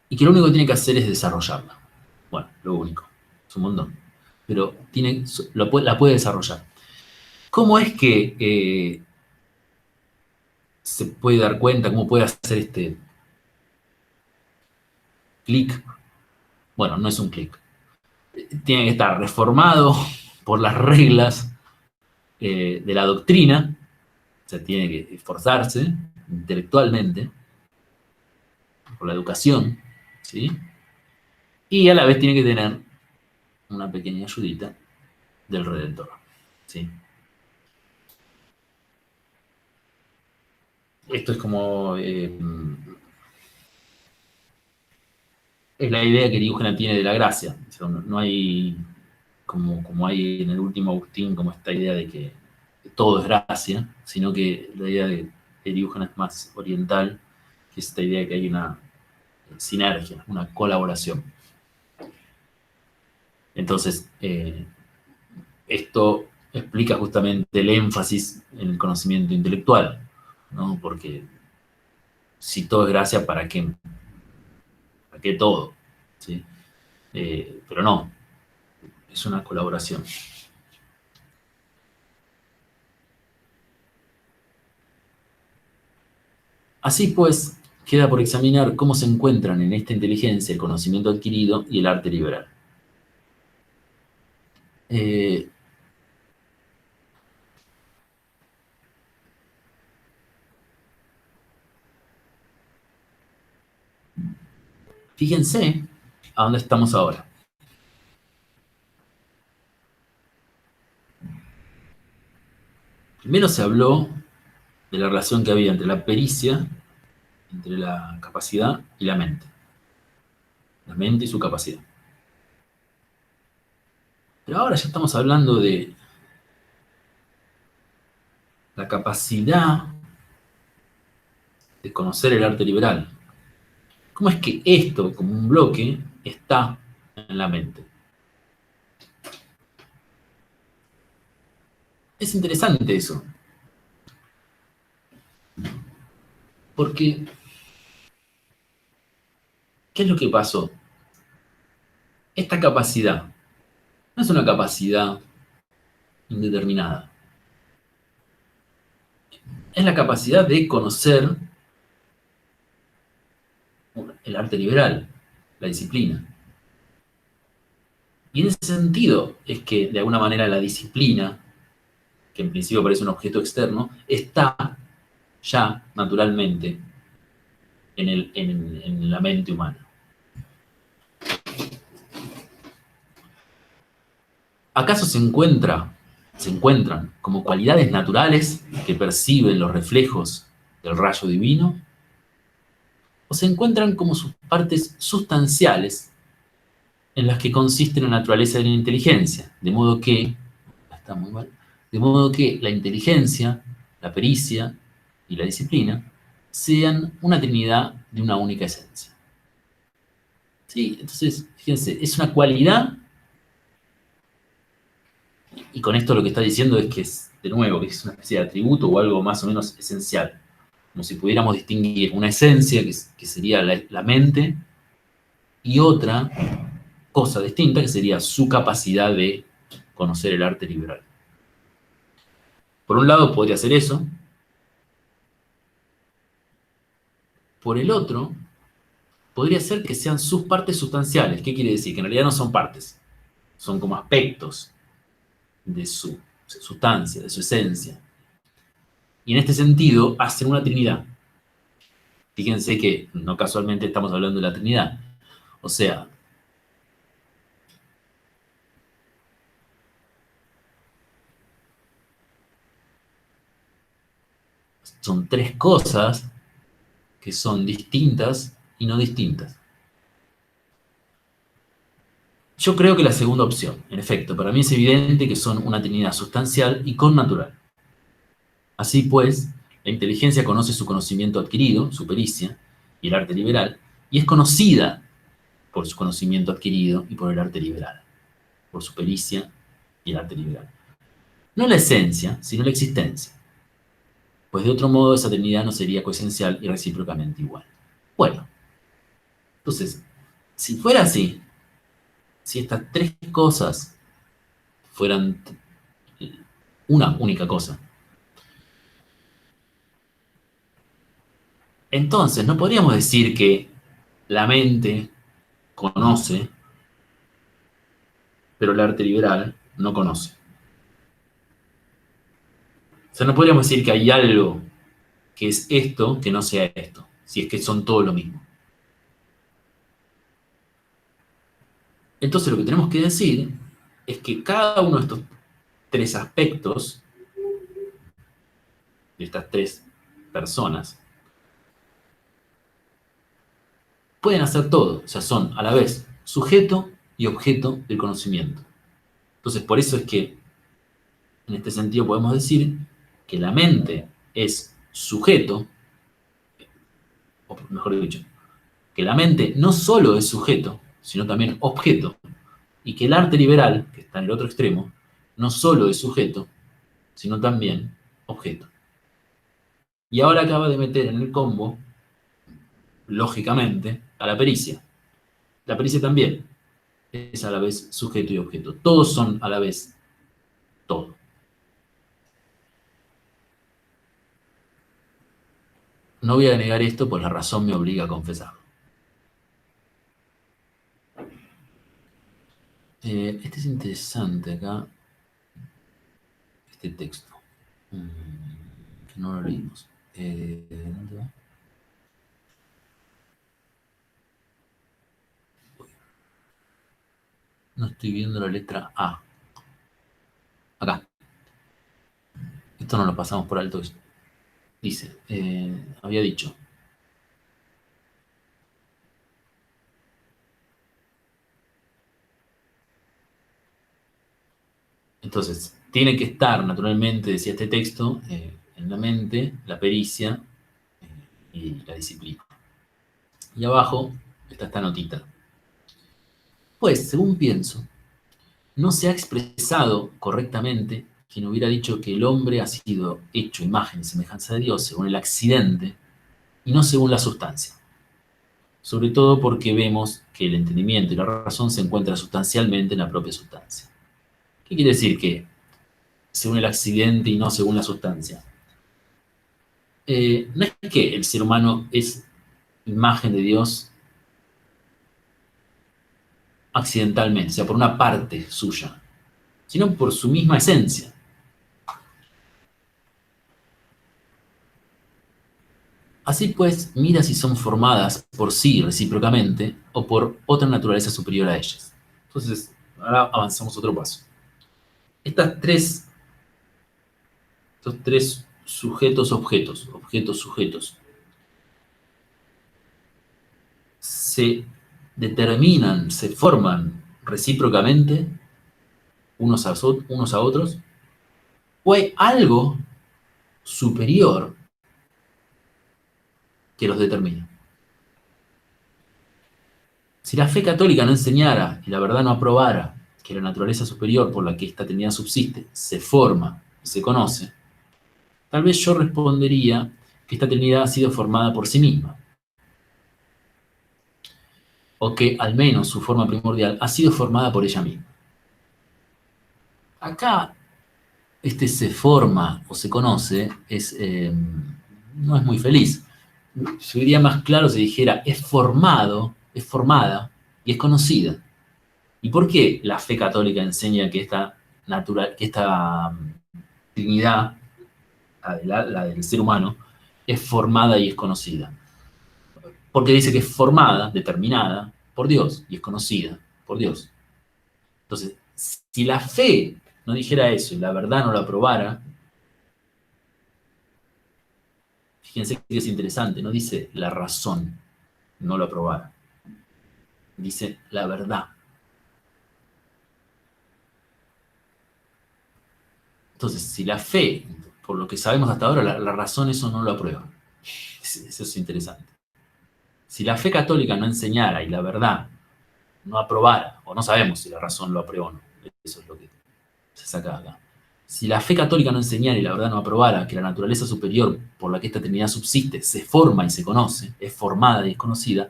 y que lo único que tiene que hacer es desarrollarla. Bueno, lo único, es un montón, pero la puede desarrollar. ¿Cómo es que se puede dar cuenta, cómo puede hacer este clic? Bueno, no es un clic. Tiene que estar reformado por las reglas de la doctrina, o sea, tiene que esforzarse intelectualmente por la educación, ¿sí? Y a la vez tiene que tener una pequeña ayudita del Redentor, ¿sí? Esto es como... es la idea que Diógenes tiene de la gracia. O sea, no hay, como hay en el último Agustín, como esta idea de que todo es gracia, sino que la idea de Diógenes es más oriental, que es esta idea de que hay una sinergia, una colaboración. Entonces, esto explica justamente el énfasis en el conocimiento intelectual, ¿no? Porque si todo es gracia, ¿para qué? ¿Para qué todo? ¿Sí? Pero no, es una colaboración. Así pues, queda por examinar cómo se encuentran en esta inteligencia el conocimiento adquirido y el arte liberal. Fíjense a dónde estamos ahora. Primero se habló de la relación que había entre la pericia, entre la capacidad y la mente. La mente y su capacidad. Pero ahora ya estamos hablando de la capacidad de conocer el arte liberal. ¿Cómo es que esto, como un bloque, está en la mente? Es interesante eso. Porque, ¿qué es lo que pasó? Esta capacidad no es una capacidad indeterminada. Es la capacidad de conocer el arte liberal, la disciplina. Y en ese sentido es que, de alguna manera, la disciplina, que en principio parece un objeto externo, está ya naturalmente en la mente humana. ¿Acaso se encuentran como cualidades naturales que perciben los reflejos del rayo divino? ¿O se encuentran como sus partes sustanciales en las que consiste la naturaleza de la inteligencia? De modo que, está muy mal, de modo que la inteligencia, la pericia y la disciplina sean una trinidad de una única esencia. ¿Sí? Entonces, fíjense, es una cualidad, y con esto lo que está diciendo es que es, de nuevo, que es una especie de atributo o algo más o menos esencial. Como si pudiéramos distinguir una esencia, que sería la mente, y otra cosa distinta que sería su capacidad de conocer el arte liberal. Por un lado podría ser eso. Por el otro, podría ser que sean sus partes sustanciales. ¿Qué quiere decir? Que en realidad no son partes, son como aspectos de su sustancia, de su esencia. Y en este sentido hacen una trinidad. Fíjense que no casualmente estamos hablando de la Trinidad. O sea, son tres cosas que son distintas y no distintas. Yo creo que la segunda opción, en efecto, para mí es evidente que son una trinidad sustancial y connatural. Así pues, la inteligencia conoce su conocimiento adquirido, su pericia, y el arte liberal, y es conocida por su conocimiento adquirido y por el arte liberal, por su pericia y el arte liberal. No la esencia, sino la existencia, pues de otro modo esa trinidad no sería coesencial y recíprocamente igual. Bueno, entonces, si fuera así, si estas tres cosas fueran una única cosa, entonces no podríamos decir que la mente conoce, pero el arte liberal no conoce. O sea, no podríamos decir que hay algo que es esto que no sea esto, si es que son todo lo mismo. Entonces lo que tenemos que decir es que cada uno de estos tres aspectos, de estas tres personas, pueden hacer todo, o sea, son a la vez sujeto y objeto del conocimiento. Entonces, por eso es que, en este sentido, podemos decir que la mente es sujeto, o mejor dicho, que la mente no solo es sujeto, sino también objeto, y que el arte liberal, que está en el otro extremo, no solo es sujeto, sino también objeto. Y ahora acaba de meter en el combo, lógicamente, a la pericia. La pericia también es a la vez sujeto y objeto. Todos son a la vez todo. No voy a negar esto, pues la razón me obliga a confesarlo. Este es interesante acá, este texto, que no lo leímos. ¿Dónde va? No estoy viendo la letra A. Acá. Esto no lo pasamos por alto. Dice, había dicho, entonces, tiene que estar, naturalmente, decía este texto, en la mente, la pericia y la disciplina. Y abajo está esta notita. Pues, según pienso, no se ha expresado correctamente quien hubiera dicho que el hombre ha sido hecho imagen y semejanza de Dios según el accidente y no según la sustancia. Sobre todo porque vemos que el entendimiento y la razón se encuentran sustancialmente en la propia sustancia. ¿Qué quiere decir que según el accidente y no según la sustancia? No es que el ser humano es imagen de Dios accidentalmente, o sea, por una parte suya, sino por su misma esencia. Así pues, mira si son formadas por sí recíprocamente o por otra naturaleza superior a ellas. Entonces, ahora avanzamos otro paso. Estas tres, estos tres sujetos, objetos, objetos, sujetos, se determinan, se forman recíprocamente unos a otros, o hay algo superior que los determina. Si la fe católica no enseñara y la verdad no aprobara que la naturaleza superior por la que esta Trinidad subsiste se forma y se conoce, tal vez yo respondería que esta Trinidad ha sido formada por sí misma. o que al menos su forma primordial ha sido formada por ella misma. Acá, este se forma o se conoce no es muy feliz. Yo diría más claro si dijera es formado, es formada y es conocida. ¿Y por qué la fe católica enseña que esta dignidad, la del ser humano, es formada y es conocida? Porque dice que es formada, determinada por Dios y es conocida por Dios. Entonces, si la fe no dijera eso y la verdad no lo aprobara, fíjense que es interesante, no dice la razón no lo aprobara, dice la verdad. Entonces, si la fe, por lo que sabemos hasta ahora, la razón eso no lo aprueba. Eso es interesante. Si la fe católica no enseñara y la verdad no aprobara, o no sabemos si la razón lo aprueba o no, eso es lo que se saca acá. Si la fe católica no enseñara y la verdad no aprobara que la naturaleza superior por la que esta Trinidad subsiste se forma y se conoce, es formada y es conocida,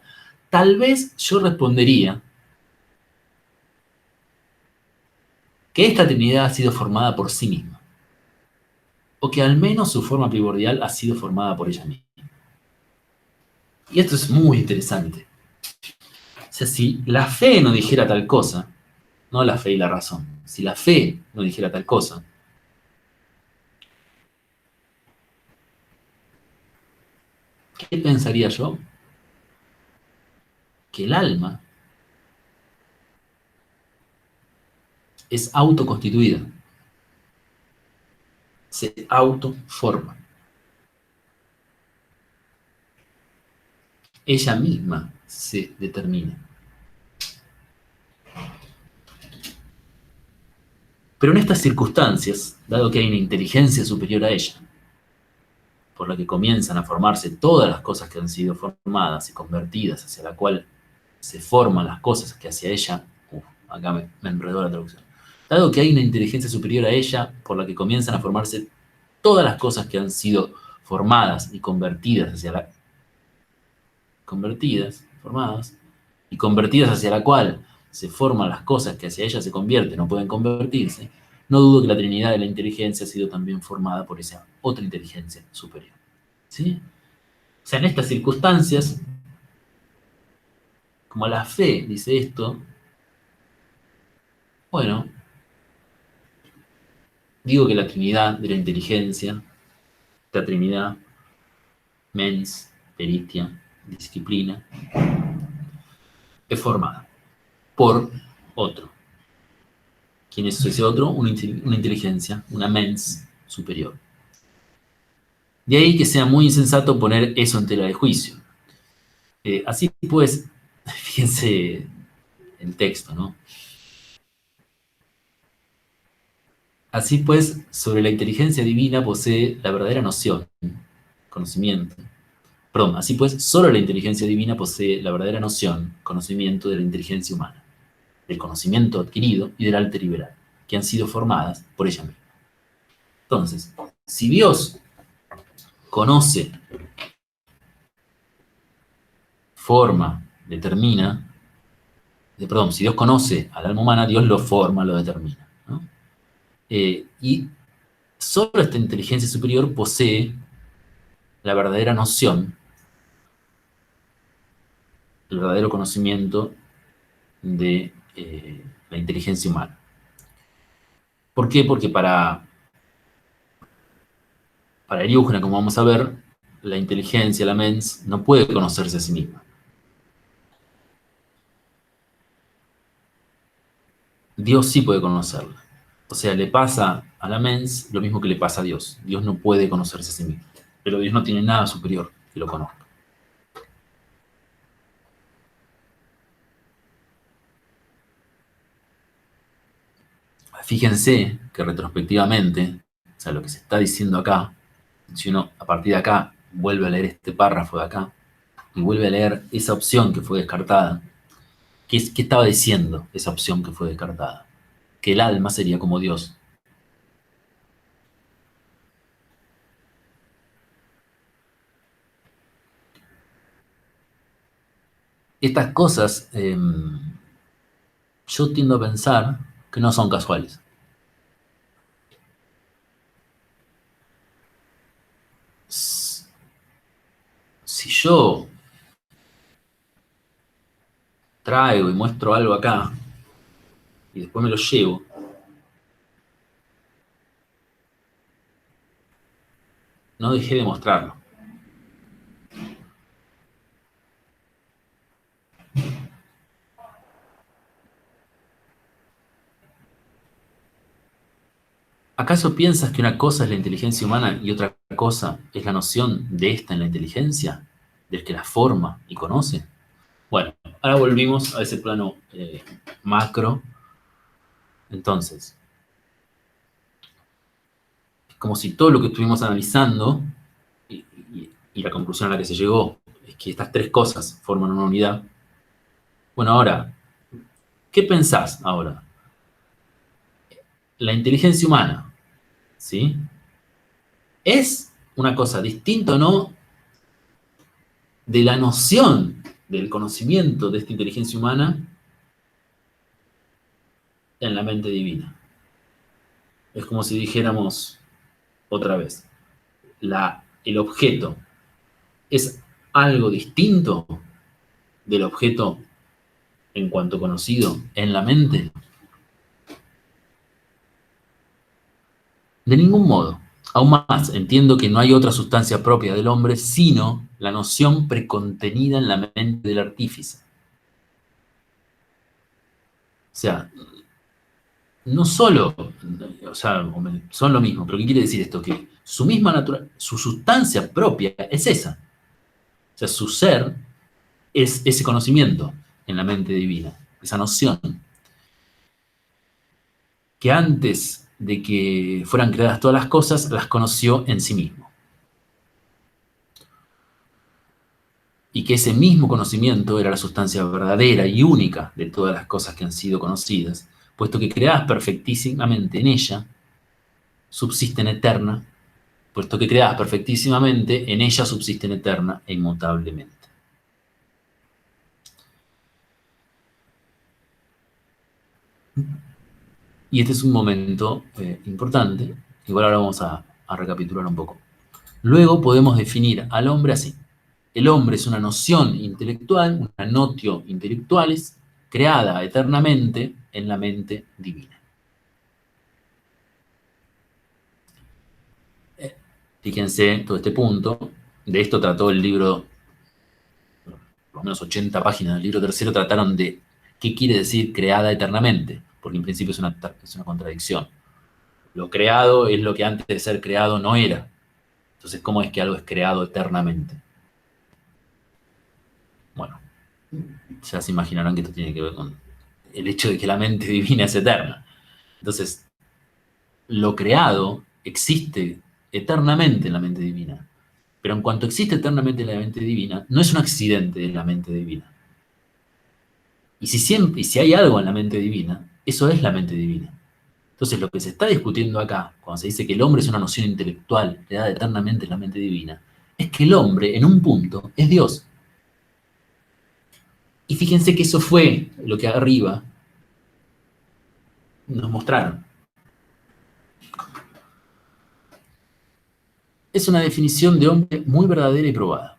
tal vez yo respondería que esta Trinidad ha sido formada por sí misma, o que al menos su forma primordial ha sido formada por ella misma. Y esto es muy interesante. O sea, si la fe no dijera tal cosa, no la fe y la razón, si la fe no dijera tal cosa, ¿qué pensaría yo? Que el alma es autoconstituida, se autoforma. Ella misma se determina. Pero en estas circunstancias, dado que hay una inteligencia superior a ella, por la que comienzan a formarse todas las cosas que han sido formadas y convertidas, hacia la cual se forman las cosas que hacia ella, acá me enredó la traducción, dado que hay una inteligencia superior a ella, por la que comienzan a formarse todas las cosas que han sido formadas y convertidas formadas, y convertidas hacia la cual se forman las cosas que hacia ella se convierten o pueden convertirse, no dudo que la Trinidad de la inteligencia ha sido también formada por esa otra inteligencia superior. ¿Sí? O sea, en estas circunstancias, como la fe dice esto, bueno, digo que la Trinidad de la inteligencia, la Trinidad, mens, peritia, disciplina, es formada por otro. ¿Quién es ese otro? Una inteligencia, una mens superior. De ahí que sea muy insensato poner eso en tela de juicio. Así pues, fíjense el texto, ¿no? Así pues, sobre la inteligencia divina posee la verdadera noción, conocimiento. Perdón, así pues, solo la inteligencia divina posee la verdadera noción, conocimiento de la inteligencia humana, del conocimiento adquirido y del arte liberal, que han sido formadas por ella misma. Entonces, si Dios conoce, forma, determina, perdón, si Dios conoce al alma humana, Dios lo forma, lo determina, ¿no? Y solo esta inteligencia superior posee la verdadera noción, el verdadero conocimiento de la inteligencia humana. ¿Por qué? Porque para Eriúgena, como vamos a ver, la inteligencia, la mens, no puede conocerse a sí misma. Dios sí puede conocerla. O sea, le pasa a la mens lo mismo que le pasa a Dios. Dios no puede conocerse a sí mismo. Pero Dios no tiene nada superior que lo conozca. Fíjense que retrospectivamente, o sea, lo que se está diciendo acá, si uno a partir de acá vuelve a leer este párrafo de acá y vuelve a leer esa opción que fue descartada, ¿qué estaba diciendo esa opción que fue descartada? Que el alma sería como Dios. estas cosas yo tiendo a pensar que no son casuales. Si yo traigo y muestro algo acá y después me lo llevo, no dejé de mostrarlo. ¿Acaso piensas que una cosa es la inteligencia humana y otra cosa es la noción de esta en la inteligencia, del que la forma y conoce? Bueno, ahora volvimos a ese plano macro. Entonces, es como si todo lo que estuvimos analizando y la conclusión a la que se llegó es que estas tres cosas forman una unidad. Bueno, ahora, ¿qué pensás ahora? La inteligencia humana, ¿sí? ¿Es una cosa distinta o no de la noción del conocimiento de esta inteligencia humana en la mente divina? Es como si dijéramos otra vez, el objeto es algo distinto del objeto en cuanto conocido en la mente. De ningún modo. Aún más, entiendo que no hay otra sustancia propia del hombre, sino la noción precontenida en la mente del artífice. O sea, no solo, o sea, son lo mismo, pero ¿qué quiere decir esto? Que su misma su sustancia propia es esa. O sea, su ser es ese conocimiento en la mente divina, esa noción que antes de que fueran creadas todas las cosas, las conoció en sí mismo. Y que ese mismo conocimiento era la sustancia verdadera y única de todas las cosas que han sido conocidas, puesto que creadas perfectísimamente en ella, subsisten eterna, puesto que creadas perfectísimamente en ella subsisten eterna e inmutablemente. Y este es un momento importante, igual ahora vamos a recapitular un poco. Luego podemos definir al hombre así. El hombre es una noción intelectual, una notio intellectualis, creada eternamente en la mente divina. Fíjense todo este punto. De esto trató el libro, por lo menos 80 páginas del libro tercero trataron de qué quiere decir creada eternamente, porque en principio es una contradicción. Lo creado es lo que antes de ser creado no era. Entonces, ¿cómo es que algo es creado eternamente? Bueno, ya se imaginarán que esto tiene que ver con el hecho de que la mente divina es eterna. Entonces, lo creado existe eternamente en la mente divina. Pero en cuanto existe eternamente en la mente divina, no es un accidente de la mente divina. Y si hay algo en la mente divina, eso es la mente divina. Entonces, lo que se está discutiendo acá, cuando se dice que el hombre es una noción intelectual creada eternamente en la mente divina, es que el hombre, en un punto, es Dios. Y fíjense que eso fue lo que arriba nos mostraron. Es una definición de hombre muy verdadera y probada.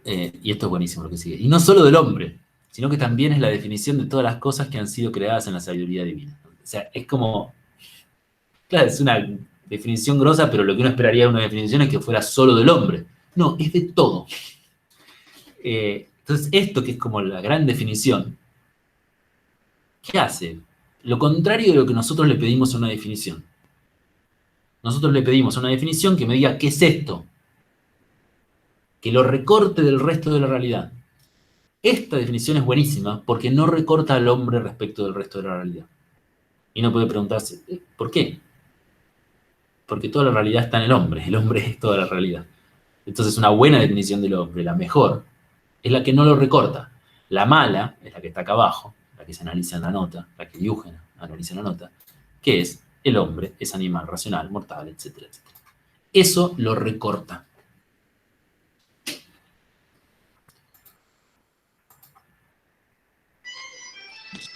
Y esto es buenísimo lo que sigue. Y no solo del hombre, sino que también es la definición de todas las cosas que han sido creadas en la sabiduría divina. O sea, es como, claro, es una definición grosa, pero lo que uno esperaría de una definición es que fuera solo del hombre. No, es de todo. Entonces, esto que es como la gran definición, ¿qué hace? Lo contrario de lo que nosotros le pedimos a una definición. Nosotros le pedimos una definición que me diga qué es esto, que lo recorte del resto de la realidad. Esta definición es buenísima porque no recorta al hombre respecto del resto de la realidad. Y uno puede preguntarse, ¿por qué? Porque toda la realidad está en el hombre es toda la realidad. Entonces una buena definición del hombre, la mejor, es la que no lo recorta. La mala es la que está acá abajo, la que se analiza en la nota, la que Diógenes analiza en la nota, que es el hombre es animal racional, mortal, etcétera, etcétera. Eso lo recorta.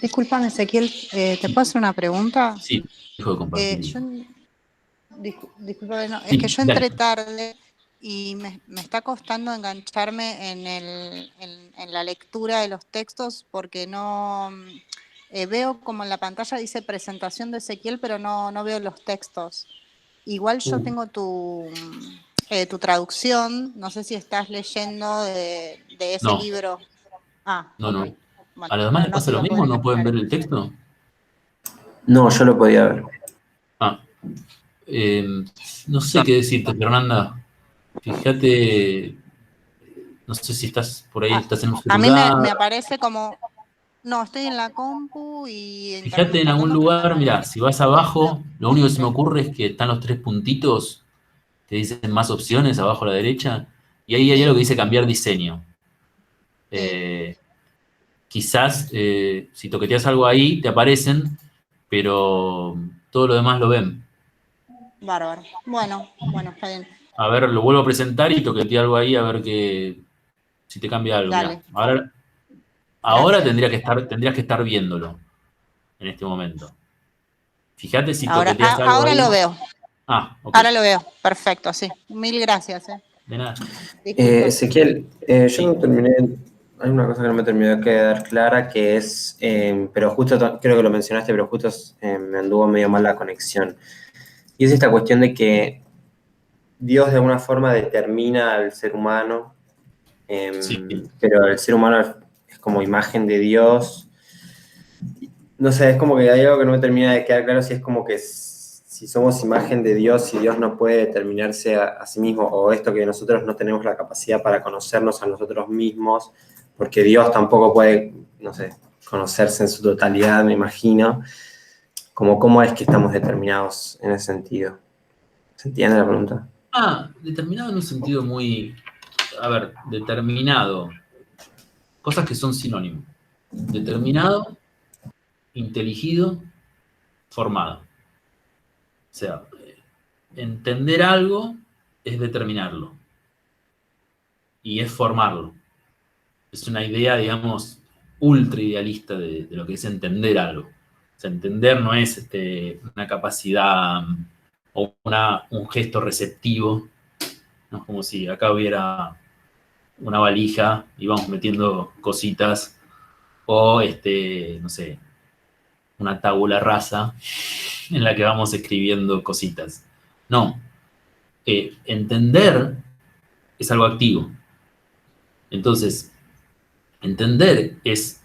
Disculpame, Ezequiel, ¿te puedo hacer una pregunta? Sí, dejo de compartir. Disculpame, no, Sí, es que yo dale. entré tarde y me está costando engancharme en la lectura de los textos porque no veo como en la pantalla dice presentación de Ezequiel, pero no veo los textos. Igual yo tengo tu traducción, no sé si estás leyendo de ese No, libro. Ah, no, ok. no. Bueno, ¿A los demás pero les no pasa te lo lo mismo? pueden ¿No pueden leer. ver el texto? No, yo lo podía ver. Ah, no sé qué decirte, Fernanda. Fíjate, no sé si estás por ahí, estás en un A mí celular. me aparece como, no, estoy en la compu y Fíjate en algún interpretando, pero lugar, mira, si vas abajo, lo único que se me ocurre es que están los 3 puntitos que dicen más opciones abajo a la derecha, y ahí hay algo que dice cambiar diseño. Quizás si toqueteas algo ahí, te aparecen, pero todo lo demás lo ven. Bárbaro. Bueno, está bien. A ver, lo vuelvo a presentar y toquetea algo ahí a ver si te cambia algo. Dale. Mirá, ahora Gracias. tendrías que estar viéndolo en este momento. Fíjate si Ahora, toqueteas algo ahora ahí. lo veo. Ah, ok. Ahora lo veo. Perfecto, sí. Mil gracias. De nada. Disculpa. Ezequiel, Sí. yo no terminé, hay una cosa que no me terminó de quedar clara, que es, pero justo creo que lo mencionaste, pero justo me anduvo medio mal la conexión. Y es esta cuestión de que Dios de alguna forma determina al ser humano, Sí. pero el ser humano es como imagen de Dios. No sé, es como que hay algo que no me termina de quedar claro si es como que si somos imagen de Dios, si Dios no puede determinarse a sí mismo, o esto que nosotros no tenemos la capacidad para conocernos a nosotros mismos, porque Dios tampoco puede, no sé, conocerse en su totalidad, me imagino. Como cómo es que estamos determinados en ese sentido. ¿Se entiende la pregunta? Determinado en un sentido muy, a ver, determinado. Cosas que son sinónimos. Determinado, inteligido, formado. O sea, entender algo es determinarlo. Y es formarlo. Es una idea, digamos, ultra idealista de lo que es entender algo. O sea, entender no es una capacidad o un gesto receptivo. No es como si acá hubiera una valija y vamos metiendo cositas, o no sé, una tabula rasa en la que vamos escribiendo cositas. No, entender es algo activo. Entonces, entender es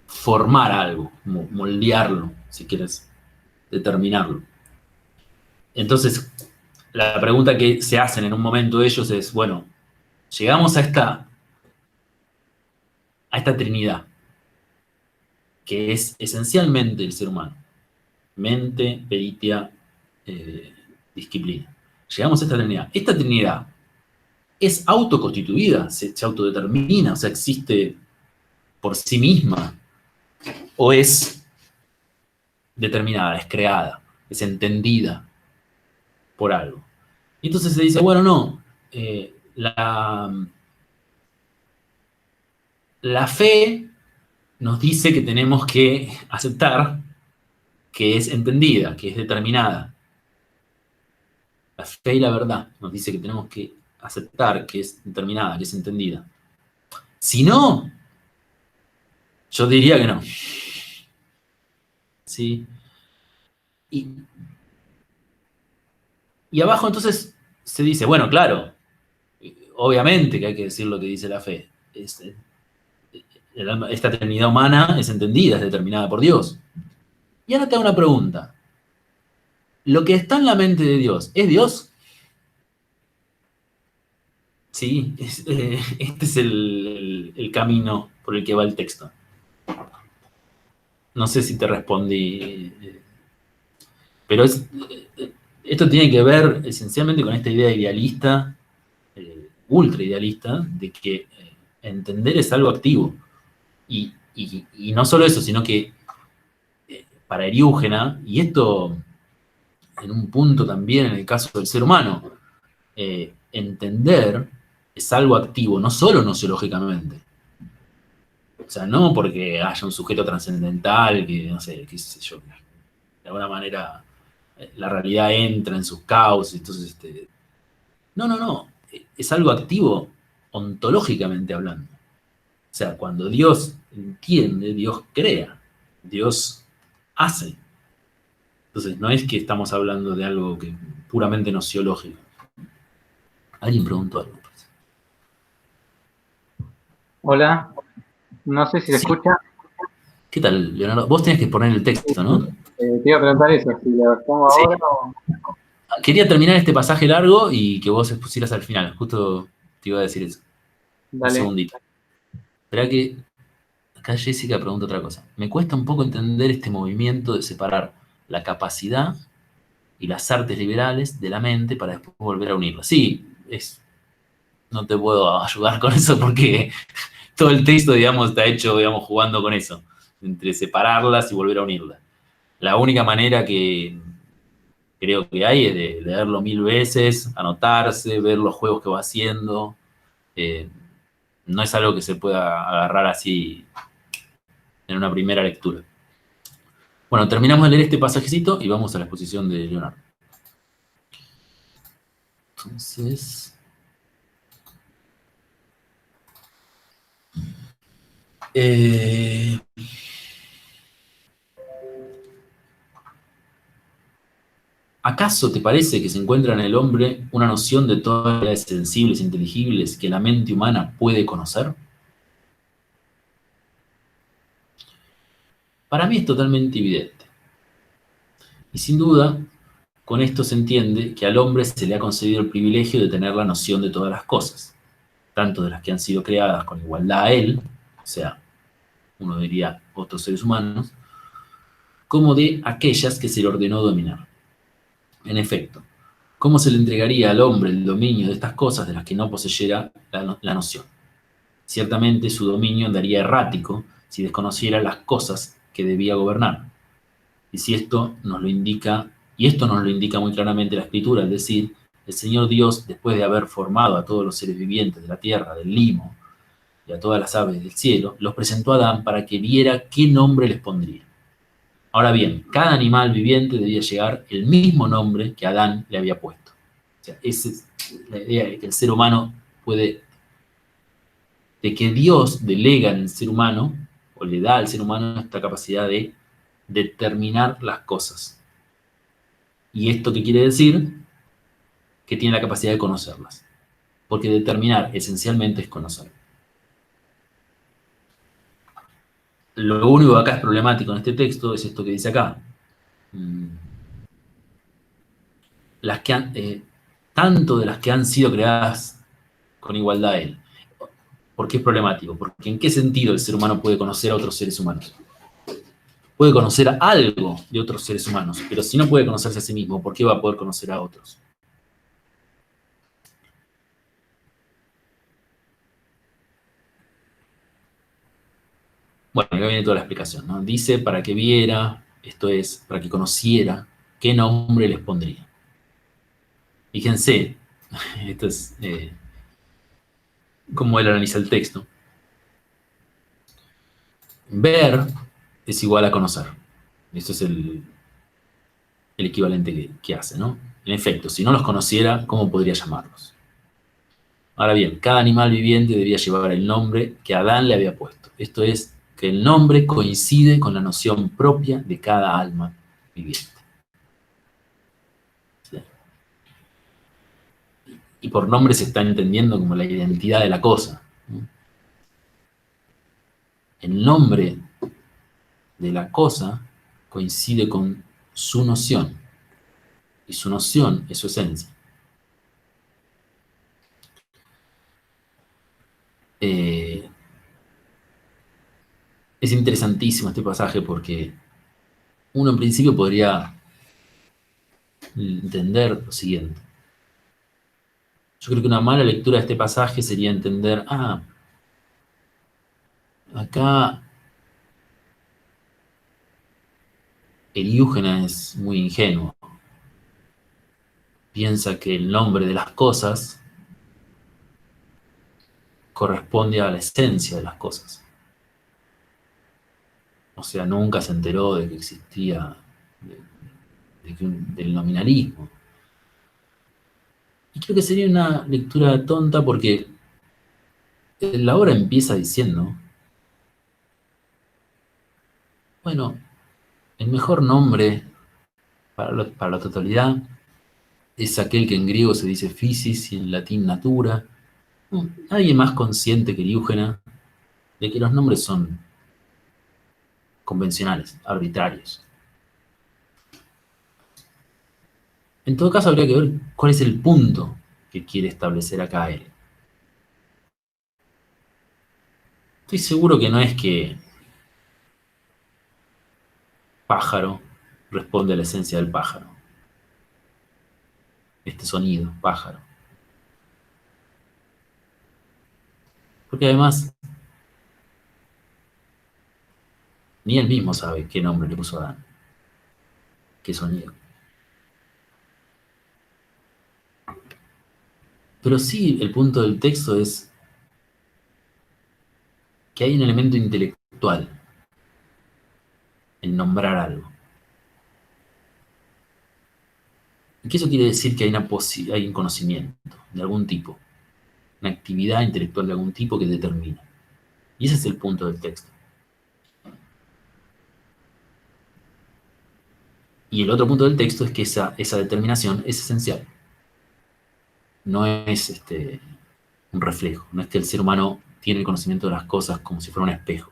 formar algo, moldearlo, si quieres, determinarlo. Entonces, la pregunta que se hacen en un momento ellos es, bueno, llegamos a esta Trinidad, que es esencialmente el ser humano. Mente, peritia, disciplina. Llegamos a esta Trinidad. Esta Trinidad es autoconstituida, se autodetermina, o sea, existe por sí misma, o es determinada, es creada, es entendida por algo. Y entonces se dice, bueno, no, la fe nos dice que tenemos que aceptar que es entendida, que es determinada. La fe y la verdad nos dice que tenemos que aceptar que es determinada, que es entendida. Si no, yo diría que no. ¿Sí? Y abajo entonces se dice, bueno, claro, obviamente que hay que decir lo que dice la fe. Esta Trinidad humana es entendida, es determinada por Dios. Y ahora te hago una pregunta. ¿Lo que está en la mente de Dios es Dios? Sí, este es el camino por el que va el texto. No sé si te respondí, pero esto tiene que ver esencialmente con esta idea idealista, ultra idealista, de que entender es algo activo. Y no solo eso, sino que para Eriúgena, y esto en un punto también en el caso del ser humano, entender es algo activo, no solo nociológicamente. O sea, no porque haya un sujeto trascendental que, no sé, qué sé yo, de alguna manera la realidad entra en sus causas, entonces, no, es algo activo ontológicamente hablando. O sea, cuando Dios entiende, Dios crea, Dios hace. Entonces, no es que estamos hablando de algo que puramente nociológico. Alguien preguntó algo. Hola, no sé si se Sí. escucha. ¿Qué tal, Leonardo? Vos tenés que poner el texto, ¿no? Te iba a preguntar eso, si lo pongo Sí. ahora o... Quería terminar este pasaje largo y que vos pusieras al final. Justo te iba a decir eso. Un Dale. segundito. Esperá que acá Jessica pregunta otra cosa. Me cuesta un poco entender este movimiento de separar la capacidad y las artes liberales de la mente para después volver a unirlas. Sí, no te puedo ayudar con eso porque todo el texto, digamos, está hecho, digamos, jugando con eso, entre separarlas y volver a unirlas. La única manera que creo que hay es de leerlo 1000 veces, anotarse, ver los juegos que va haciendo. No es algo que se pueda agarrar así en una primera lectura. Bueno, terminamos de leer este pasajecito y vamos a la exposición de Leonardo. Entonces, ¿acaso te parece que se encuentra en el hombre una noción de todas las realidades sensibles e inteligibles que la mente humana puede conocer? Para mí es totalmente evidente. Y sin duda, con esto se entiende que al hombre se le ha concedido el privilegio de tener la noción de todas las cosas, tanto de las que han sido creadas con igualdad a él, o sea, uno diría otros seres humanos, como de aquellas que se le ordenó dominar. En efecto, ¿cómo se le entregaría al hombre el dominio de estas cosas de las que no poseyera la noción? Ciertamente su dominio andaría errático si desconociera las cosas que debía gobernar. Y si esto nos lo indica, y esto nos lo indica muy claramente la Escritura, es decir, el Señor Dios, después de haber formado a todos los seres vivientes de la tierra, del limo, y a todas las aves del cielo, los presentó a Adán para que viera qué nombre les pondría. Ahora bien, cada animal viviente debía llevar el mismo nombre que Adán le había puesto. O sea, esa es la idea de que el ser humano puede, de que Dios delega en el ser humano, o le da al ser humano esta capacidad de determinar las cosas. ¿Y esto qué quiere decir? Que tiene la capacidad de conocerlas. Porque determinar esencialmente es conocer. Lo único que acá es problemático en este texto es esto que dice acá. Las que tanto de las que han sido creadas con igualdad a él. ¿Por qué es problemático? Porque ¿en qué sentido el ser humano puede conocer a otros seres humanos? Puede conocer algo de otros seres humanos, pero si no puede conocerse a sí mismo, ¿por qué va a poder conocer a otros? Bueno, acá viene toda la explicación, ¿no? Dice para que viera, esto es, para que conociera qué nombre les pondría. Fíjense, esto es cómo él analiza el texto. Ver es igual a conocer. Esto es el equivalente que hace, ¿no? En efecto, si no los conociera, ¿cómo podría llamarlos? Ahora bien, cada animal viviente debía llevar el nombre que Adán le había puesto. Esto es, que el nombre coincide con la noción propia de cada alma viviente. ¿Sí? Y por nombre se está entendiendo como la identidad de la cosa. El nombre de la cosa coincide con su noción. Y su noción es su esencia. Es interesantísimo este pasaje porque uno en principio podría entender lo siguiente. Yo creo que una mala lectura de este pasaje sería entender, acá Eliúgena es muy ingenuo. Piensa que el nombre de las cosas corresponde a la esencia de las cosas. O sea, nunca se enteró de que existía, del nominalismo. Y creo que sería una lectura tonta porque la obra empieza diciendo, bueno, el mejor nombre para la totalidad es aquel que en griego se dice physis y en latín natura. Nadie más consciente que Diógenes de que los nombres son convencionales, arbitrarios. En todo caso, habría que ver cuál es el punto que quiere establecer acá él. Estoy seguro que no es que pájaro responde a la esencia del pájaro. Este sonido, pájaro. Porque además, ni él mismo sabe qué nombre le puso a Adán. Qué sonido. Pero sí, el punto del texto es que hay un elemento intelectual en nombrar algo. Y que eso quiere decir que hay un conocimiento de algún tipo, una actividad intelectual de algún tipo que determina. Y ese es el punto del texto. Y el otro punto del texto es que esa determinación es esencial. No es un reflejo, no es que el ser humano tiene el conocimiento de las cosas como si fuera un espejo.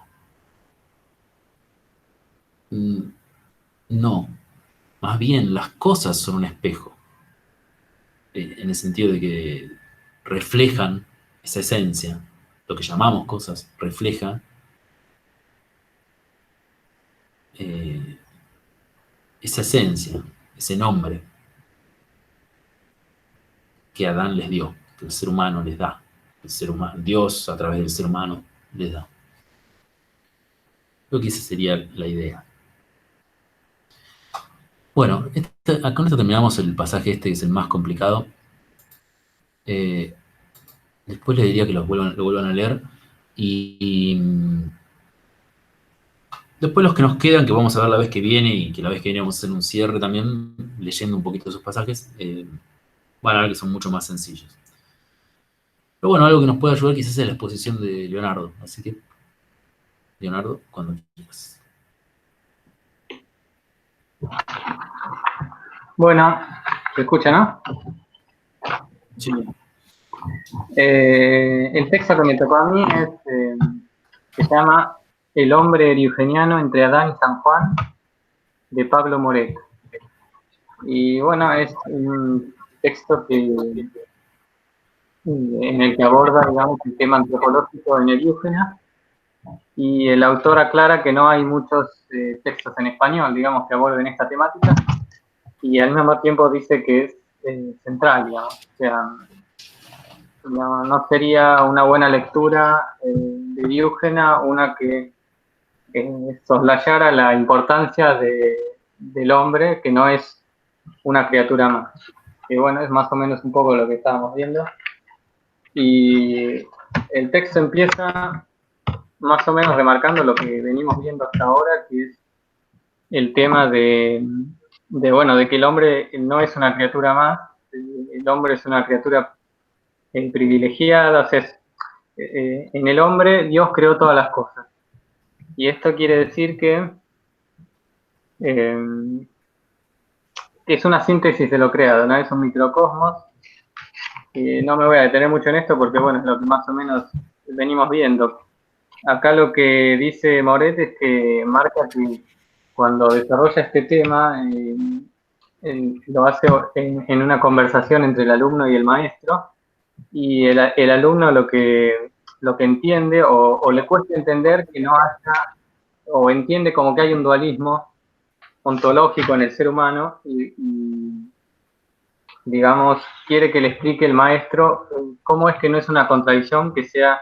No, más bien las cosas son un espejo, en el sentido de que reflejan esa esencia, lo que llamamos cosas, refleja esa esencia, ese nombre que Adán les dio, que el ser humano les da, el ser humano, Dios a través del ser humano les da. Creo que esa sería la idea. Bueno, con esto terminamos el pasaje que es el más complicado. Después les diría que lo vuelvan a leer. Y después los que nos quedan, que vamos a ver la vez que viene, y que la vez que viene vamos a hacer un cierre también, leyendo un poquito esos pasajes, van a ver que son mucho más sencillos. Pero bueno, algo que nos puede ayudar quizás es la exposición de Leonardo. Así que, Leonardo, cuando quieras. Bueno, se escucha, ¿no? Sí. El texto que me tocó a mí es que se llama El hombre eriugeniano entre Adán y San Juan, de Pablo Moret. Y bueno, es un texto en el que aborda, digamos, el tema antropológico en Eriúgenes, y el autor aclara que no hay muchos textos en español, digamos, que aborden esta temática, y al mismo tiempo dice que es central, digamos. O sea, no sería una buena lectura de Diógenes una que soslayara la importancia del hombre, que no es una criatura más. Y bueno, es más o menos un poco lo que estábamos viendo. Y el texto empieza más o menos remarcando lo que venimos viendo hasta ahora, que es el tema de que el hombre no es una criatura más, el hombre es una criatura privilegiada, o sea, en el hombre Dios creó todas las cosas. Y esto quiere decir que es una síntesis de lo creado, ¿no? Es un microcosmos. No me voy a detener mucho en esto porque, bueno, es lo que más o menos venimos viendo. Acá lo que dice Moret es que marca que cuando desarrolla este tema, lo hace en una conversación entre el alumno y el maestro, y el alumno lo que entiende o le cuesta entender que no haya, o entiende como que hay un dualismo ontológico en el ser humano y digamos, quiere que le explique el maestro cómo es que no es una contradicción que sea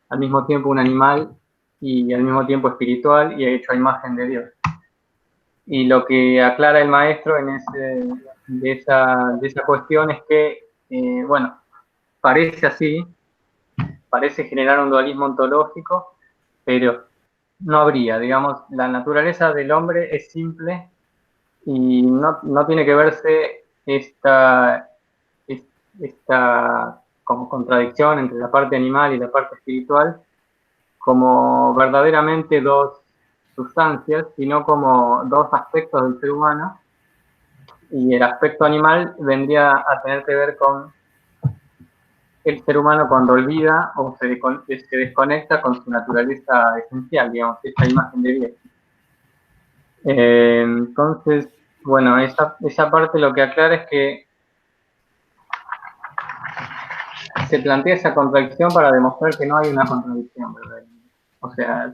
al mismo tiempo un animal y al mismo tiempo espiritual y hecho a imagen de Dios. Y lo que aclara el maestro de esa cuestión es que, bueno, parece así, parece generar un dualismo ontológico, pero no habría, digamos, la naturaleza del hombre es simple y no tiene que verse esta como contradicción entre la parte animal y la parte espiritual como verdaderamente dos sustancias, sino como dos aspectos del ser humano, y el aspecto animal vendría a tener que ver con el ser humano cuando olvida o se desconecta con su naturaleza esencial, digamos, esta imagen de Dios. Entonces, bueno, esa parte lo que aclara es que se plantea esa contradicción para demostrar que no hay una contradicción, ¿verdad? O sea,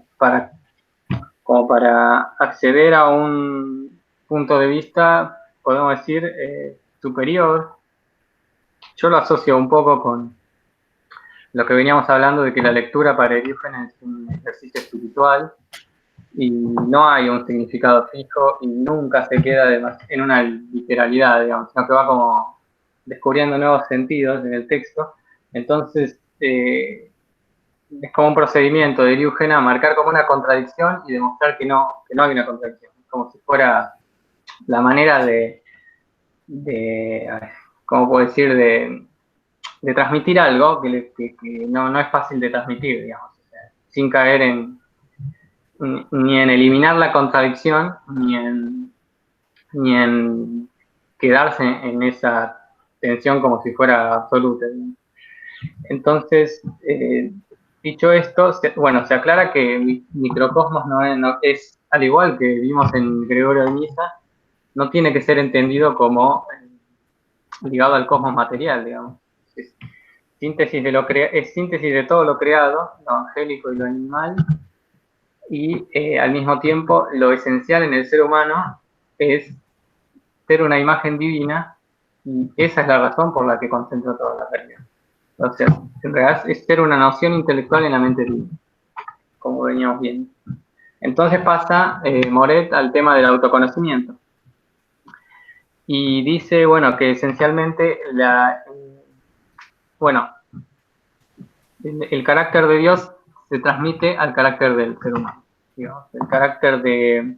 como para acceder a un punto de vista, podemos decir, superior. Yo lo asocio un poco con lo que veníamos hablando de que la lectura para Diógenes es un ejercicio espiritual y no hay un significado fijo y nunca se queda en una literalidad, digamos, sino que va como descubriendo nuevos sentidos en el texto. Entonces, es como un procedimiento de Diógenes marcar como una contradicción y demostrar que no hay una contradicción. Como si fuera la manera ¿cómo puedo decir? De transmitir algo que no es fácil de transmitir, digamos, o sea, sin caer ni en eliminar la contradicción, ni en quedarse en esa tensión como si fuera absoluta. Entonces, dicho esto, se aclara que microcosmos no es, al igual que vimos en Gregorio de Niza, no tiene que ser entendido como ligado al cosmos material, digamos. Es síntesis de todo lo creado, lo angélico y lo animal, y al mismo tiempo lo esencial en el ser humano es ser una imagen divina, y esa es la razón por la que concentra toda la realidad. O sea, en realidad es ser una noción intelectual en la mente divina, como veníamos viendo. Entonces pasa Moret al tema del autoconocimiento. Y dice, bueno, que esencialmente el carácter de Dios se transmite al carácter del ser humano. Digamos, el carácter de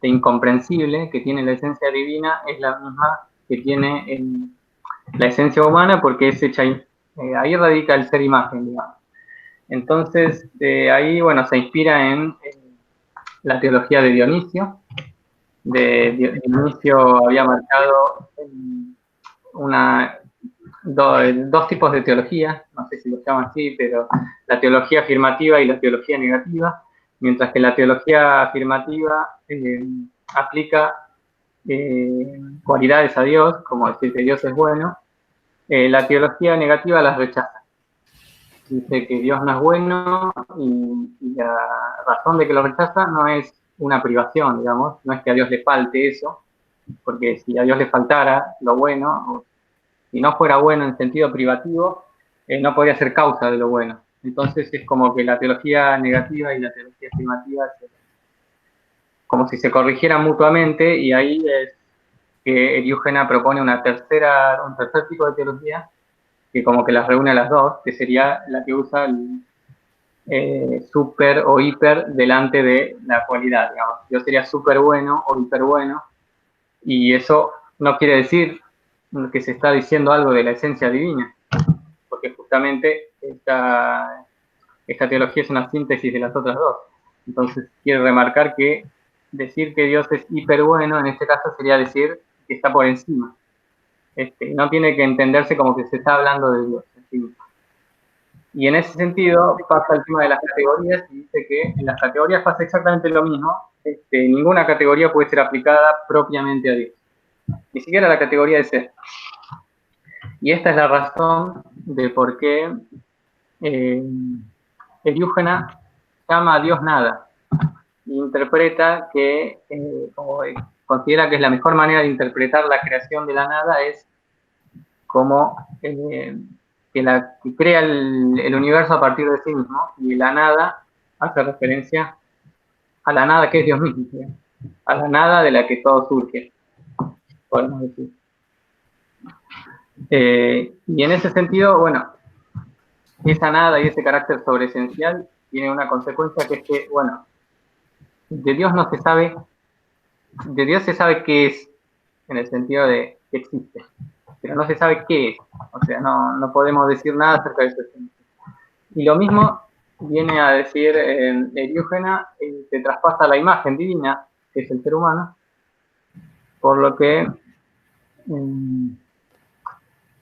incomprensible que tiene la esencia divina es la misma que tiene la esencia humana, porque es hecha, ahí radica el ser imagen, digamos. Entonces, ahí, bueno, se inspira en la teología de Dionisio. Dionisio había marcado dos tipos de teología, no sé si lo llaman así, pero la teología afirmativa y la teología negativa, mientras que la teología afirmativa aplica cualidades a Dios, como decir que Dios es bueno, la teología negativa las rechaza. Dice que Dios no es bueno y la razón de que lo rechaza no es una privación, digamos, no es que a Dios le falte eso, porque si a Dios le faltara lo bueno, si no fuera bueno en sentido privativo, no podría ser causa de lo bueno. Entonces es como que la teología negativa y la teología afirmativa como si se corrigieran mutuamente, y ahí es que Diógenes propone un tercer tipo de teología que como que las reúne a las dos, que sería la que usa el super o hiper delante de la cualidad, digamos. Dios sería súper bueno o hiper bueno, y eso no quiere decir que se está diciendo algo de la esencia divina, porque justamente esta teología es una síntesis de las otras dos. Entonces quiere remarcar que decir que Dios es hiper bueno, en este caso sería decir que está por encima. No tiene que entenderse como que se está hablando de Dios. ¿Sí? Y en ese sentido pasa el tema de las categorías y dice que en las categorías pasa exactamente lo mismo. Ninguna categoría puede ser aplicada propiamente a Dios, ni siquiera la categoría de ser. Y esta es la razón de por qué Diógenes llama a Dios nada. E interpreta que, como considera que es la mejor manera de interpretar la creación de la nada, es como que crea el universo a partir de sí mismo, y la nada hace referencia a la nada que es Dios mismo, ¿sí? A la nada de la que todo surge, podemos decir. Y en ese sentido, bueno, esa nada y ese carácter sobreesencial tiene una consecuencia, que es que, bueno, de Dios no se sabe, de Dios se sabe qué es, en el sentido de que existe, pero no se sabe qué es, o sea, no podemos decir nada acerca de eso. Y lo mismo viene a decir Eriúgena, se traspasa la imagen divina, que es el ser humano, por lo que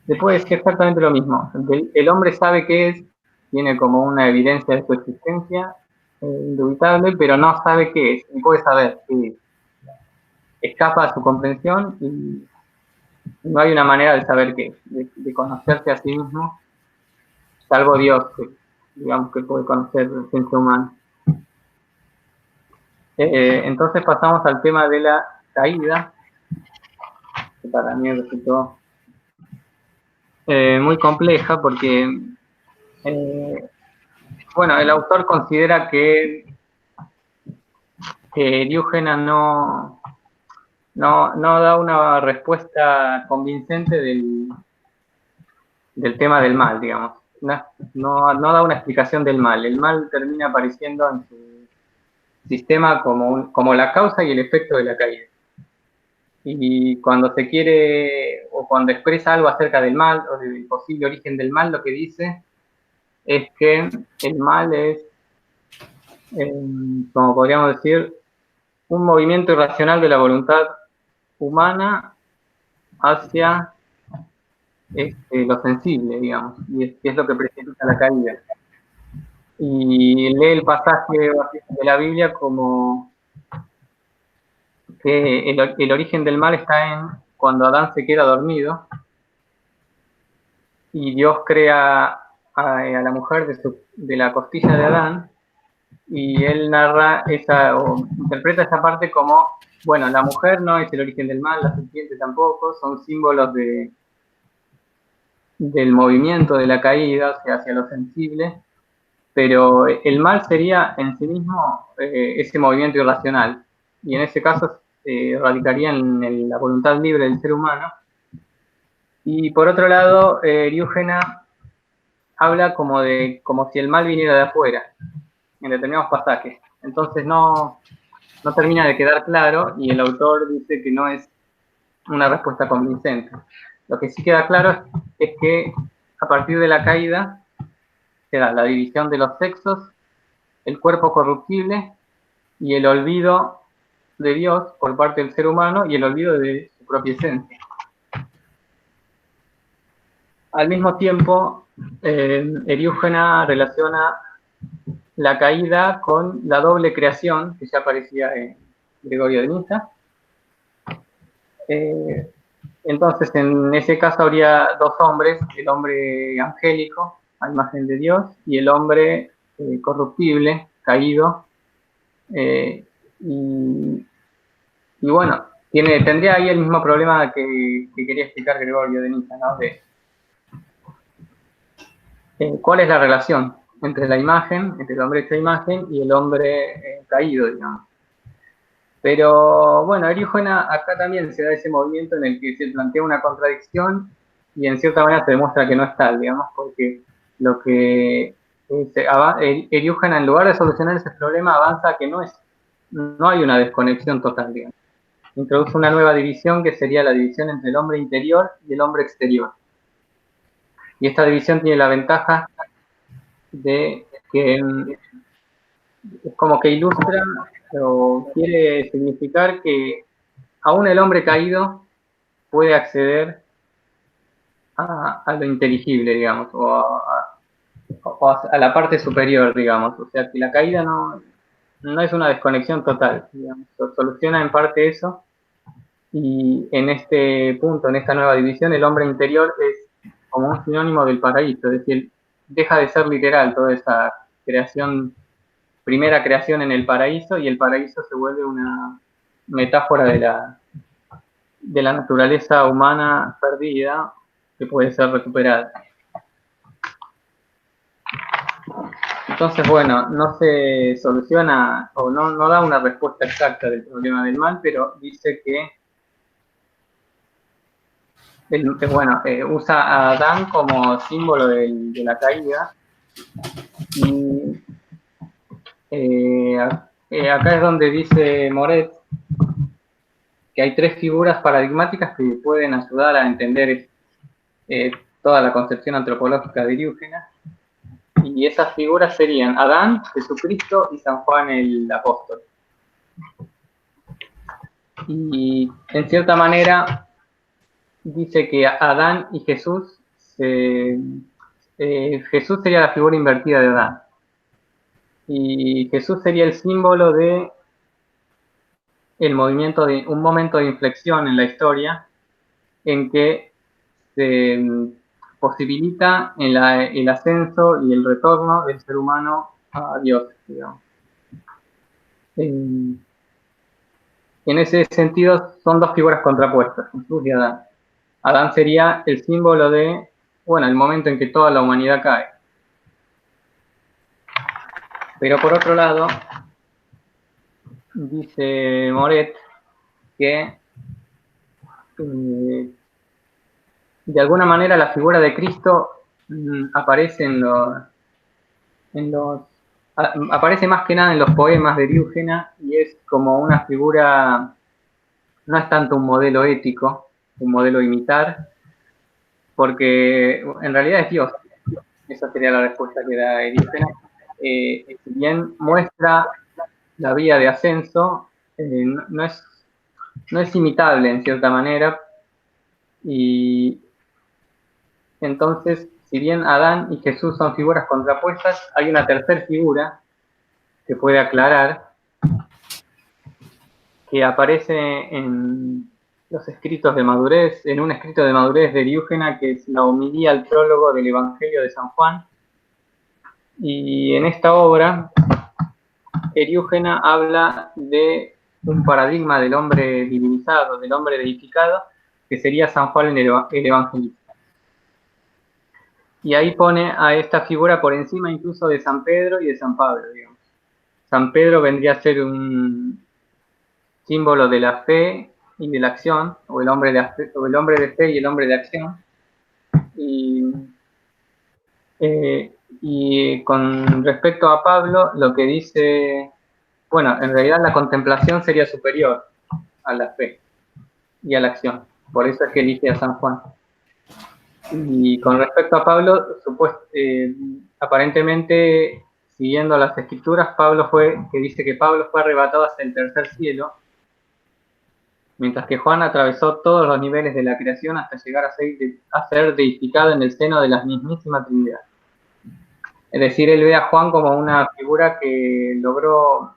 después es exactamente lo mismo. El hombre sabe qué es, tiene como una evidencia de su existencia indubitable, pero no sabe qué es, ni puede saber qué es. Escapa a su comprensión y no hay una manera de saber qué es, de conocerse a sí mismo, salvo Dios, que digamos que puede conocer el ser humano. Entonces pasamos al tema de la caída, que para mí resultó muy compleja porque, bueno, el autor considera que Diógenes no da una respuesta convincente del tema del mal, digamos. No da una explicación del mal. El mal termina apareciendo en su sistema como la causa y el efecto de la caída. Y cuando se quiere, o cuando expresa algo acerca del mal, o del posible origen del mal, lo que dice es que el mal es, como podríamos decir, un movimiento irracional de la voluntad humana hacia lo sensible, digamos, y es lo que precipita la caída. Y lee el pasaje de la Biblia como que el origen del mal está en cuando Adán se queda dormido y Dios crea a la mujer de la costilla de Adán, y él narra o interpreta esa parte como, bueno, la mujer no es el origen del mal, la serpiente tampoco, son símbolos del movimiento de la caída, o sea, hacia lo sensible, pero el mal sería en sí mismo ese movimiento irracional, y en ese caso radicaría en la voluntad libre del ser humano. Y por otro lado, Diógenes habla como si el mal viniera de afuera, en determinados pasajes. Entonces no termina de quedar claro, y el autor dice que no es una respuesta convincente. Lo que sí queda claro es que a partir de la caída se da la división de los sexos, el cuerpo corruptible y el olvido de Dios por parte del ser humano y el olvido de su propia esencia. Al mismo tiempo, Eriúgena relaciona la caída con la doble creación que ya aparecía en Gregorio de Nisa. Entonces, en ese caso habría dos hombres, el hombre angélico, a imagen de Dios, y el hombre corruptible, caído. Y bueno, tendría ahí el mismo problema que quería explicar Gregorio de Nisa, ¿no? ¿Cuál es la relación entre la imagen, entre el hombre hecho imagen y el hombre caído, digamos? Pero bueno, Eriúgena acá también se da ese movimiento en el que se plantea una contradicción y en cierta manera se demuestra que no es tal, digamos, porque lo que Eriúgena, en lugar de solucionar ese problema, avanza a que no hay una desconexión total, digamos. Introduce una nueva división que sería la división entre el hombre interior y el hombre exterior. Y esta división tiene la ventaja de que es como que ilustra o quiere significar que aún el hombre caído puede acceder a lo inteligible, digamos, o a la parte superior, digamos. O sea, que la caída no es una desconexión total, digamos. Soluciona en parte eso, y en este punto, en esta nueva división, el hombre interior es como un sinónimo del paraíso, es decir, deja de ser literal toda esa primera creación en el paraíso, y el paraíso se vuelve una metáfora de la naturaleza humana perdida que puede ser recuperada. Entonces, bueno, no se soluciona o no da una respuesta exacta del problema del mal, pero dice que usa a Adán como símbolo de la caída, y acá es donde dice Moret que hay 3 figuras paradigmáticas que pueden ayudar a entender toda la concepción antropológica de Diógenes. Y esas figuras serían Adán, Jesucristo y San Juan el Apóstol. Y en cierta manera dice que Adán y Jesús, Jesús sería la figura invertida de Adán. Y Jesús sería el símbolo de el movimiento de un momento de inflexión en la historia en que se posibilita el ascenso y el retorno del ser humano a Dios, digamos. En ese sentido son 2 figuras contrapuestas, Jesús y Adán. Adán sería el símbolo de, bueno, el momento en que toda la humanidad cae. Pero por otro lado, dice Moret que de alguna manera la figura de Cristo aparece aparece más que nada en los poemas de Diógenes y es como una figura, no es tanto un modelo ético, un modelo a imitar, porque en realidad es Dios. Esa sería la respuesta que da Diógenes. Si bien muestra la vía de ascenso, no es imitable en cierta manera, y entonces, si bien Adán y Jesús son figuras contrapuestas, hay una tercera figura que puede aclarar, que aparece en los escritos de madurez, en un escrito de madurez de Diógenes, que es la homilía al prólogo del Evangelio de San Juan. Y en esta obra, Diógenes habla de un paradigma del hombre divinizado, del hombre deificado, que sería San Juan el Evangelista. Y ahí pone a esta figura por encima incluso de San Pedro y de San Pablo, digamos. San Pedro vendría a ser un símbolo de la fe y de la acción, o el hombre de fe y el hombre de acción. Y con respecto a Pablo, lo que dice, bueno, en realidad la contemplación sería superior a la fe y a la acción. Por eso es que elige a San Juan. Y con respecto a Pablo, aparentemente, siguiendo las escrituras, dice que Pablo fue arrebatado hasta el tercer cielo, mientras que Juan atravesó todos los niveles de la creación hasta llegar a ser deificado en el seno de la mismísima Trinidad. Es decir, él ve a Juan como una figura que logró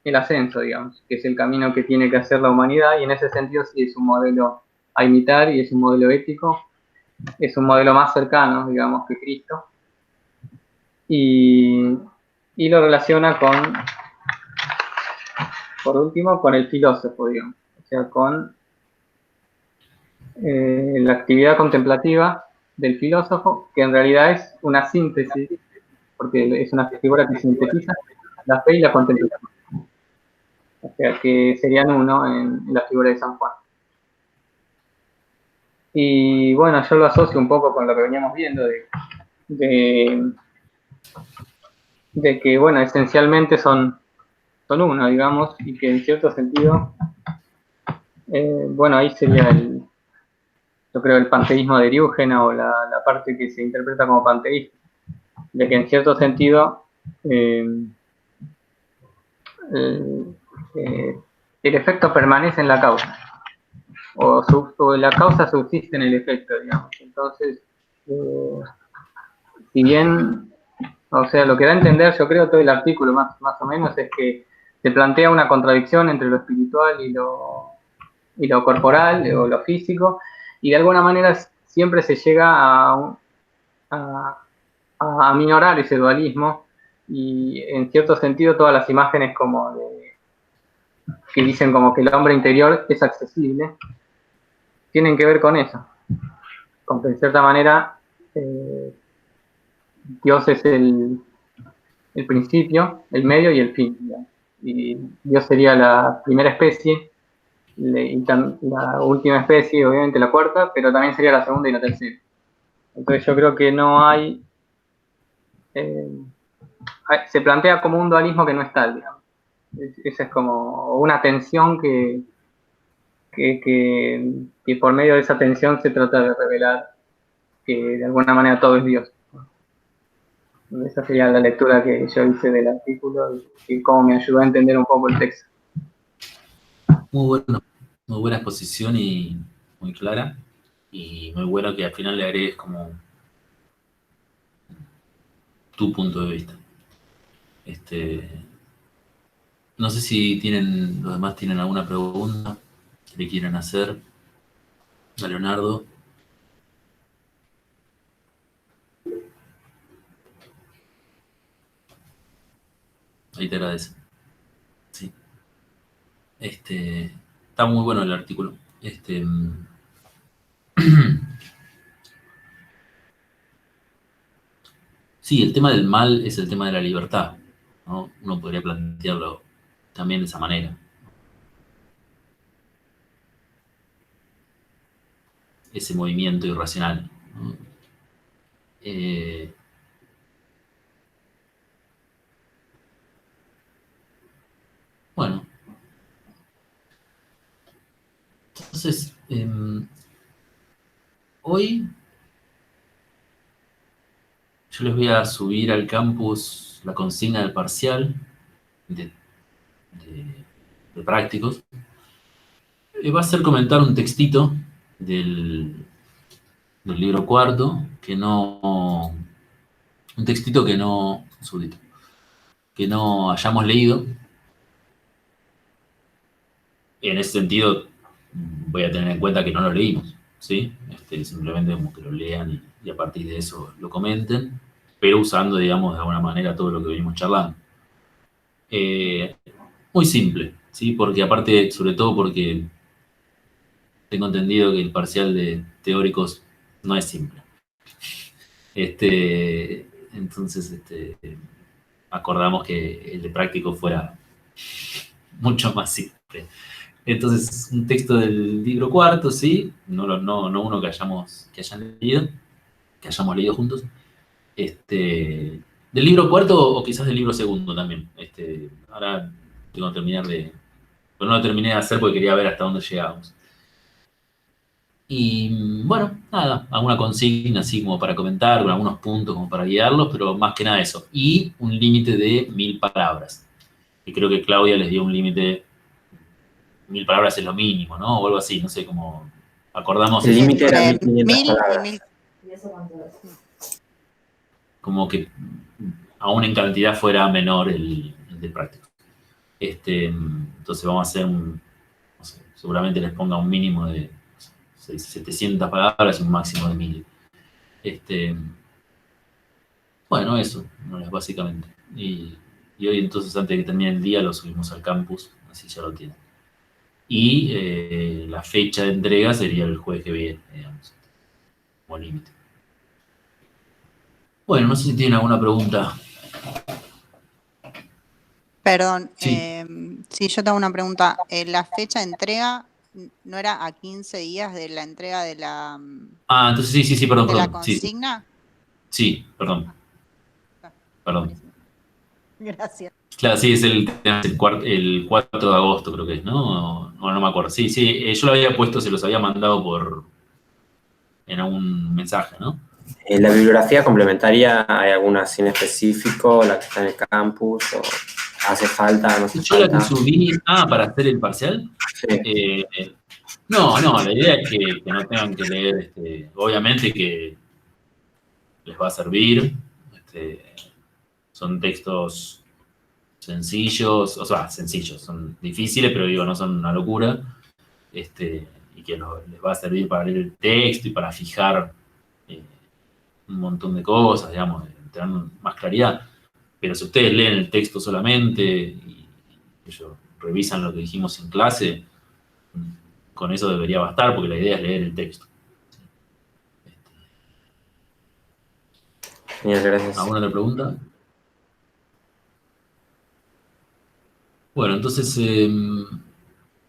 el ascenso, digamos, que es el camino que tiene que hacer la humanidad, y en ese sentido sí es un modelo a imitar y es un modelo ético. Es un modelo más cercano, digamos, que Cristo. Y lo relaciona por último, con el filósofo, digamos. O sea, con la actividad contemplativa del filósofo, que en realidad es una síntesis, porque es una figura que sintetiza la fe y la contemplación. O sea, que serían uno en la figura de San Juan. Y bueno, yo lo asocio un poco con lo que veníamos viendo de que, bueno, esencialmente son uno, digamos, y que en cierto sentido, bueno, ahí sería yo creo, el panteísmo de Diógenes, o la parte que se interpreta como panteísta, de que en cierto sentido el efecto permanece en la causa. O la causa subsiste en el efecto, digamos. Entonces, si bien, o sea, lo que da a entender, yo creo, todo el artículo más o menos, es que se plantea una contradicción entre lo espiritual y lo corporal, o lo físico, y de alguna manera siempre se llega a aminorar ese dualismo, y en cierto sentido todas las imágenes que dicen como que el hombre interior es accesible, tienen que ver con eso, con que en cierta manera Dios es el principio, el medio y el fin, digamos. Y Dios sería la primera especie, y la última especie, obviamente la cuarta, pero también sería la segunda y la tercera. Entonces yo creo que no hay, se plantea como un dualismo que no es tal, digamos. Esa es como una tensión que por medio de esa tensión se trata de revelar que de alguna manera todo es Dios. Esa sería la lectura que yo hice del artículo y cómo me ayudó a entender un poco el texto. Muy bueno, muy buena exposición y muy clara. Y muy bueno que al final le agregues como tu punto de vista. No sé si los demás tienen alguna pregunta que le quieran hacer a Leonardo. Ahí te agradece. Sí. Está muy bueno el artículo. Sí, el tema del mal es el tema de la libertad, ¿no? Uno podría plantearlo también de esa manera. Ese movimiento irracional, ¿no? Bueno, entonces, hoy yo les voy a subir al campus la consigna del parcial de, de prácticos. Va a ser comentar un textito del libro cuarto, un textito que no hayamos leído. En ese sentido, voy a tener en cuenta que no lo leímos, ¿sí? Simplemente como que lo lean y a partir de eso lo comenten, pero usando, digamos, de alguna manera todo lo que venimos charlando. Muy simple, ¿sí? Porque aparte, sobre todo porque tengo entendido que el parcial de teóricos no es simple. Entonces, acordamos que el de práctico fuera mucho más simple. Entonces, un texto del libro cuarto, ¿sí? No uno que hayamos leído juntos. Del libro cuarto o quizás del libro segundo también. Ahora tengo que terminar pero no lo terminé de hacer porque quería ver hasta dónde llegábamos. Y bueno, nada, alguna consigna así como para comentar, con algunos puntos como para guiarlos, pero más que nada eso. Y un límite de 1000 palabras. Y creo que Claudia les dio un límite, 1000 palabras es lo mínimo, ¿no? O algo así, no sé, como acordamos. El límite era Entre 1500 1000 y palabras. 1000. ¿Y eso cuánto es? Como que aún en cantidad fuera menor el de práctico. Entonces vamos a hacer no sé, seguramente les ponga un mínimo de 700 palabras y un máximo de 1000. Bueno, eso, básicamente. Y hoy entonces, antes de que termine el día, lo subimos al campus, así ya lo tienen. Y la fecha de entrega sería el jueves que viene, digamos, como límite. Bueno, no sé si tienen alguna pregunta. Perdón, Sí. sí, yo tengo una pregunta. La fecha de entrega no era a 15 días de la entrega de la, Entonces sí, perdón, de la perdón. Sí, consigna. sí, perdón. Perdón. Buenísimo. Gracias. Claro, sí, es el 4 de agosto, creo que es, ¿no? No me acuerdo. Sí, yo lo había puesto, se los había mandado en algún mensaje, ¿no? En la bibliografía complementaria, ¿hay alguna así en específico, la que está en el campus, o hace falta, no hace Yo la falta? que subí, para hacer el parcial. Sí. No, la idea es que no tengan que leer, obviamente que les va a servir. Son textos sencillos, o sea, sencillos, son difíciles, pero digo, no son una locura. Y que les va a servir para leer el texto y para fijar un montón de cosas, digamos, tener más claridad. Pero si ustedes leen el texto solamente y ellos revisan lo que dijimos en clase, con eso debería bastar, porque la idea es leer el texto. Genial, gracias. ¿Alguna otra pregunta? Bueno, entonces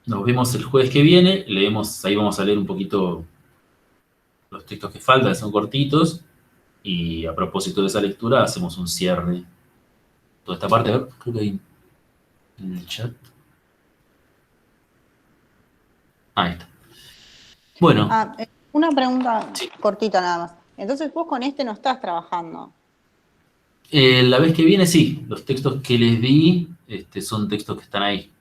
nos vemos el jueves que viene, ahí vamos a leer un poquito los textos que faltan, que son cortitos, y a propósito de esa lectura hacemos un cierre. Toda esta parte, a ver, creo que hay en el chat. Ahí está. Bueno, Una pregunta Sí. cortita nada más. Entonces vos con este no estás trabajando. la vez que viene sí, los textos que les di son textos que están ahí,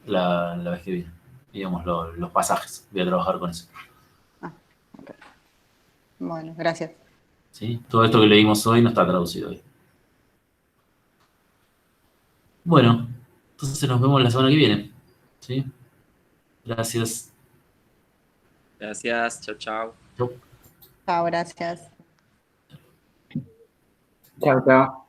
la vez que viene, digamos, los pasajes, voy a trabajar con eso. Ok. Bueno, gracias. ¿Sí? Todo esto que leímos hoy no está traducido hoy. Bueno, entonces nos vemos la semana que viene. ¿Sí? Gracias. Gracias, chao, chao. Chau. Chao, gracias. Chao, chao.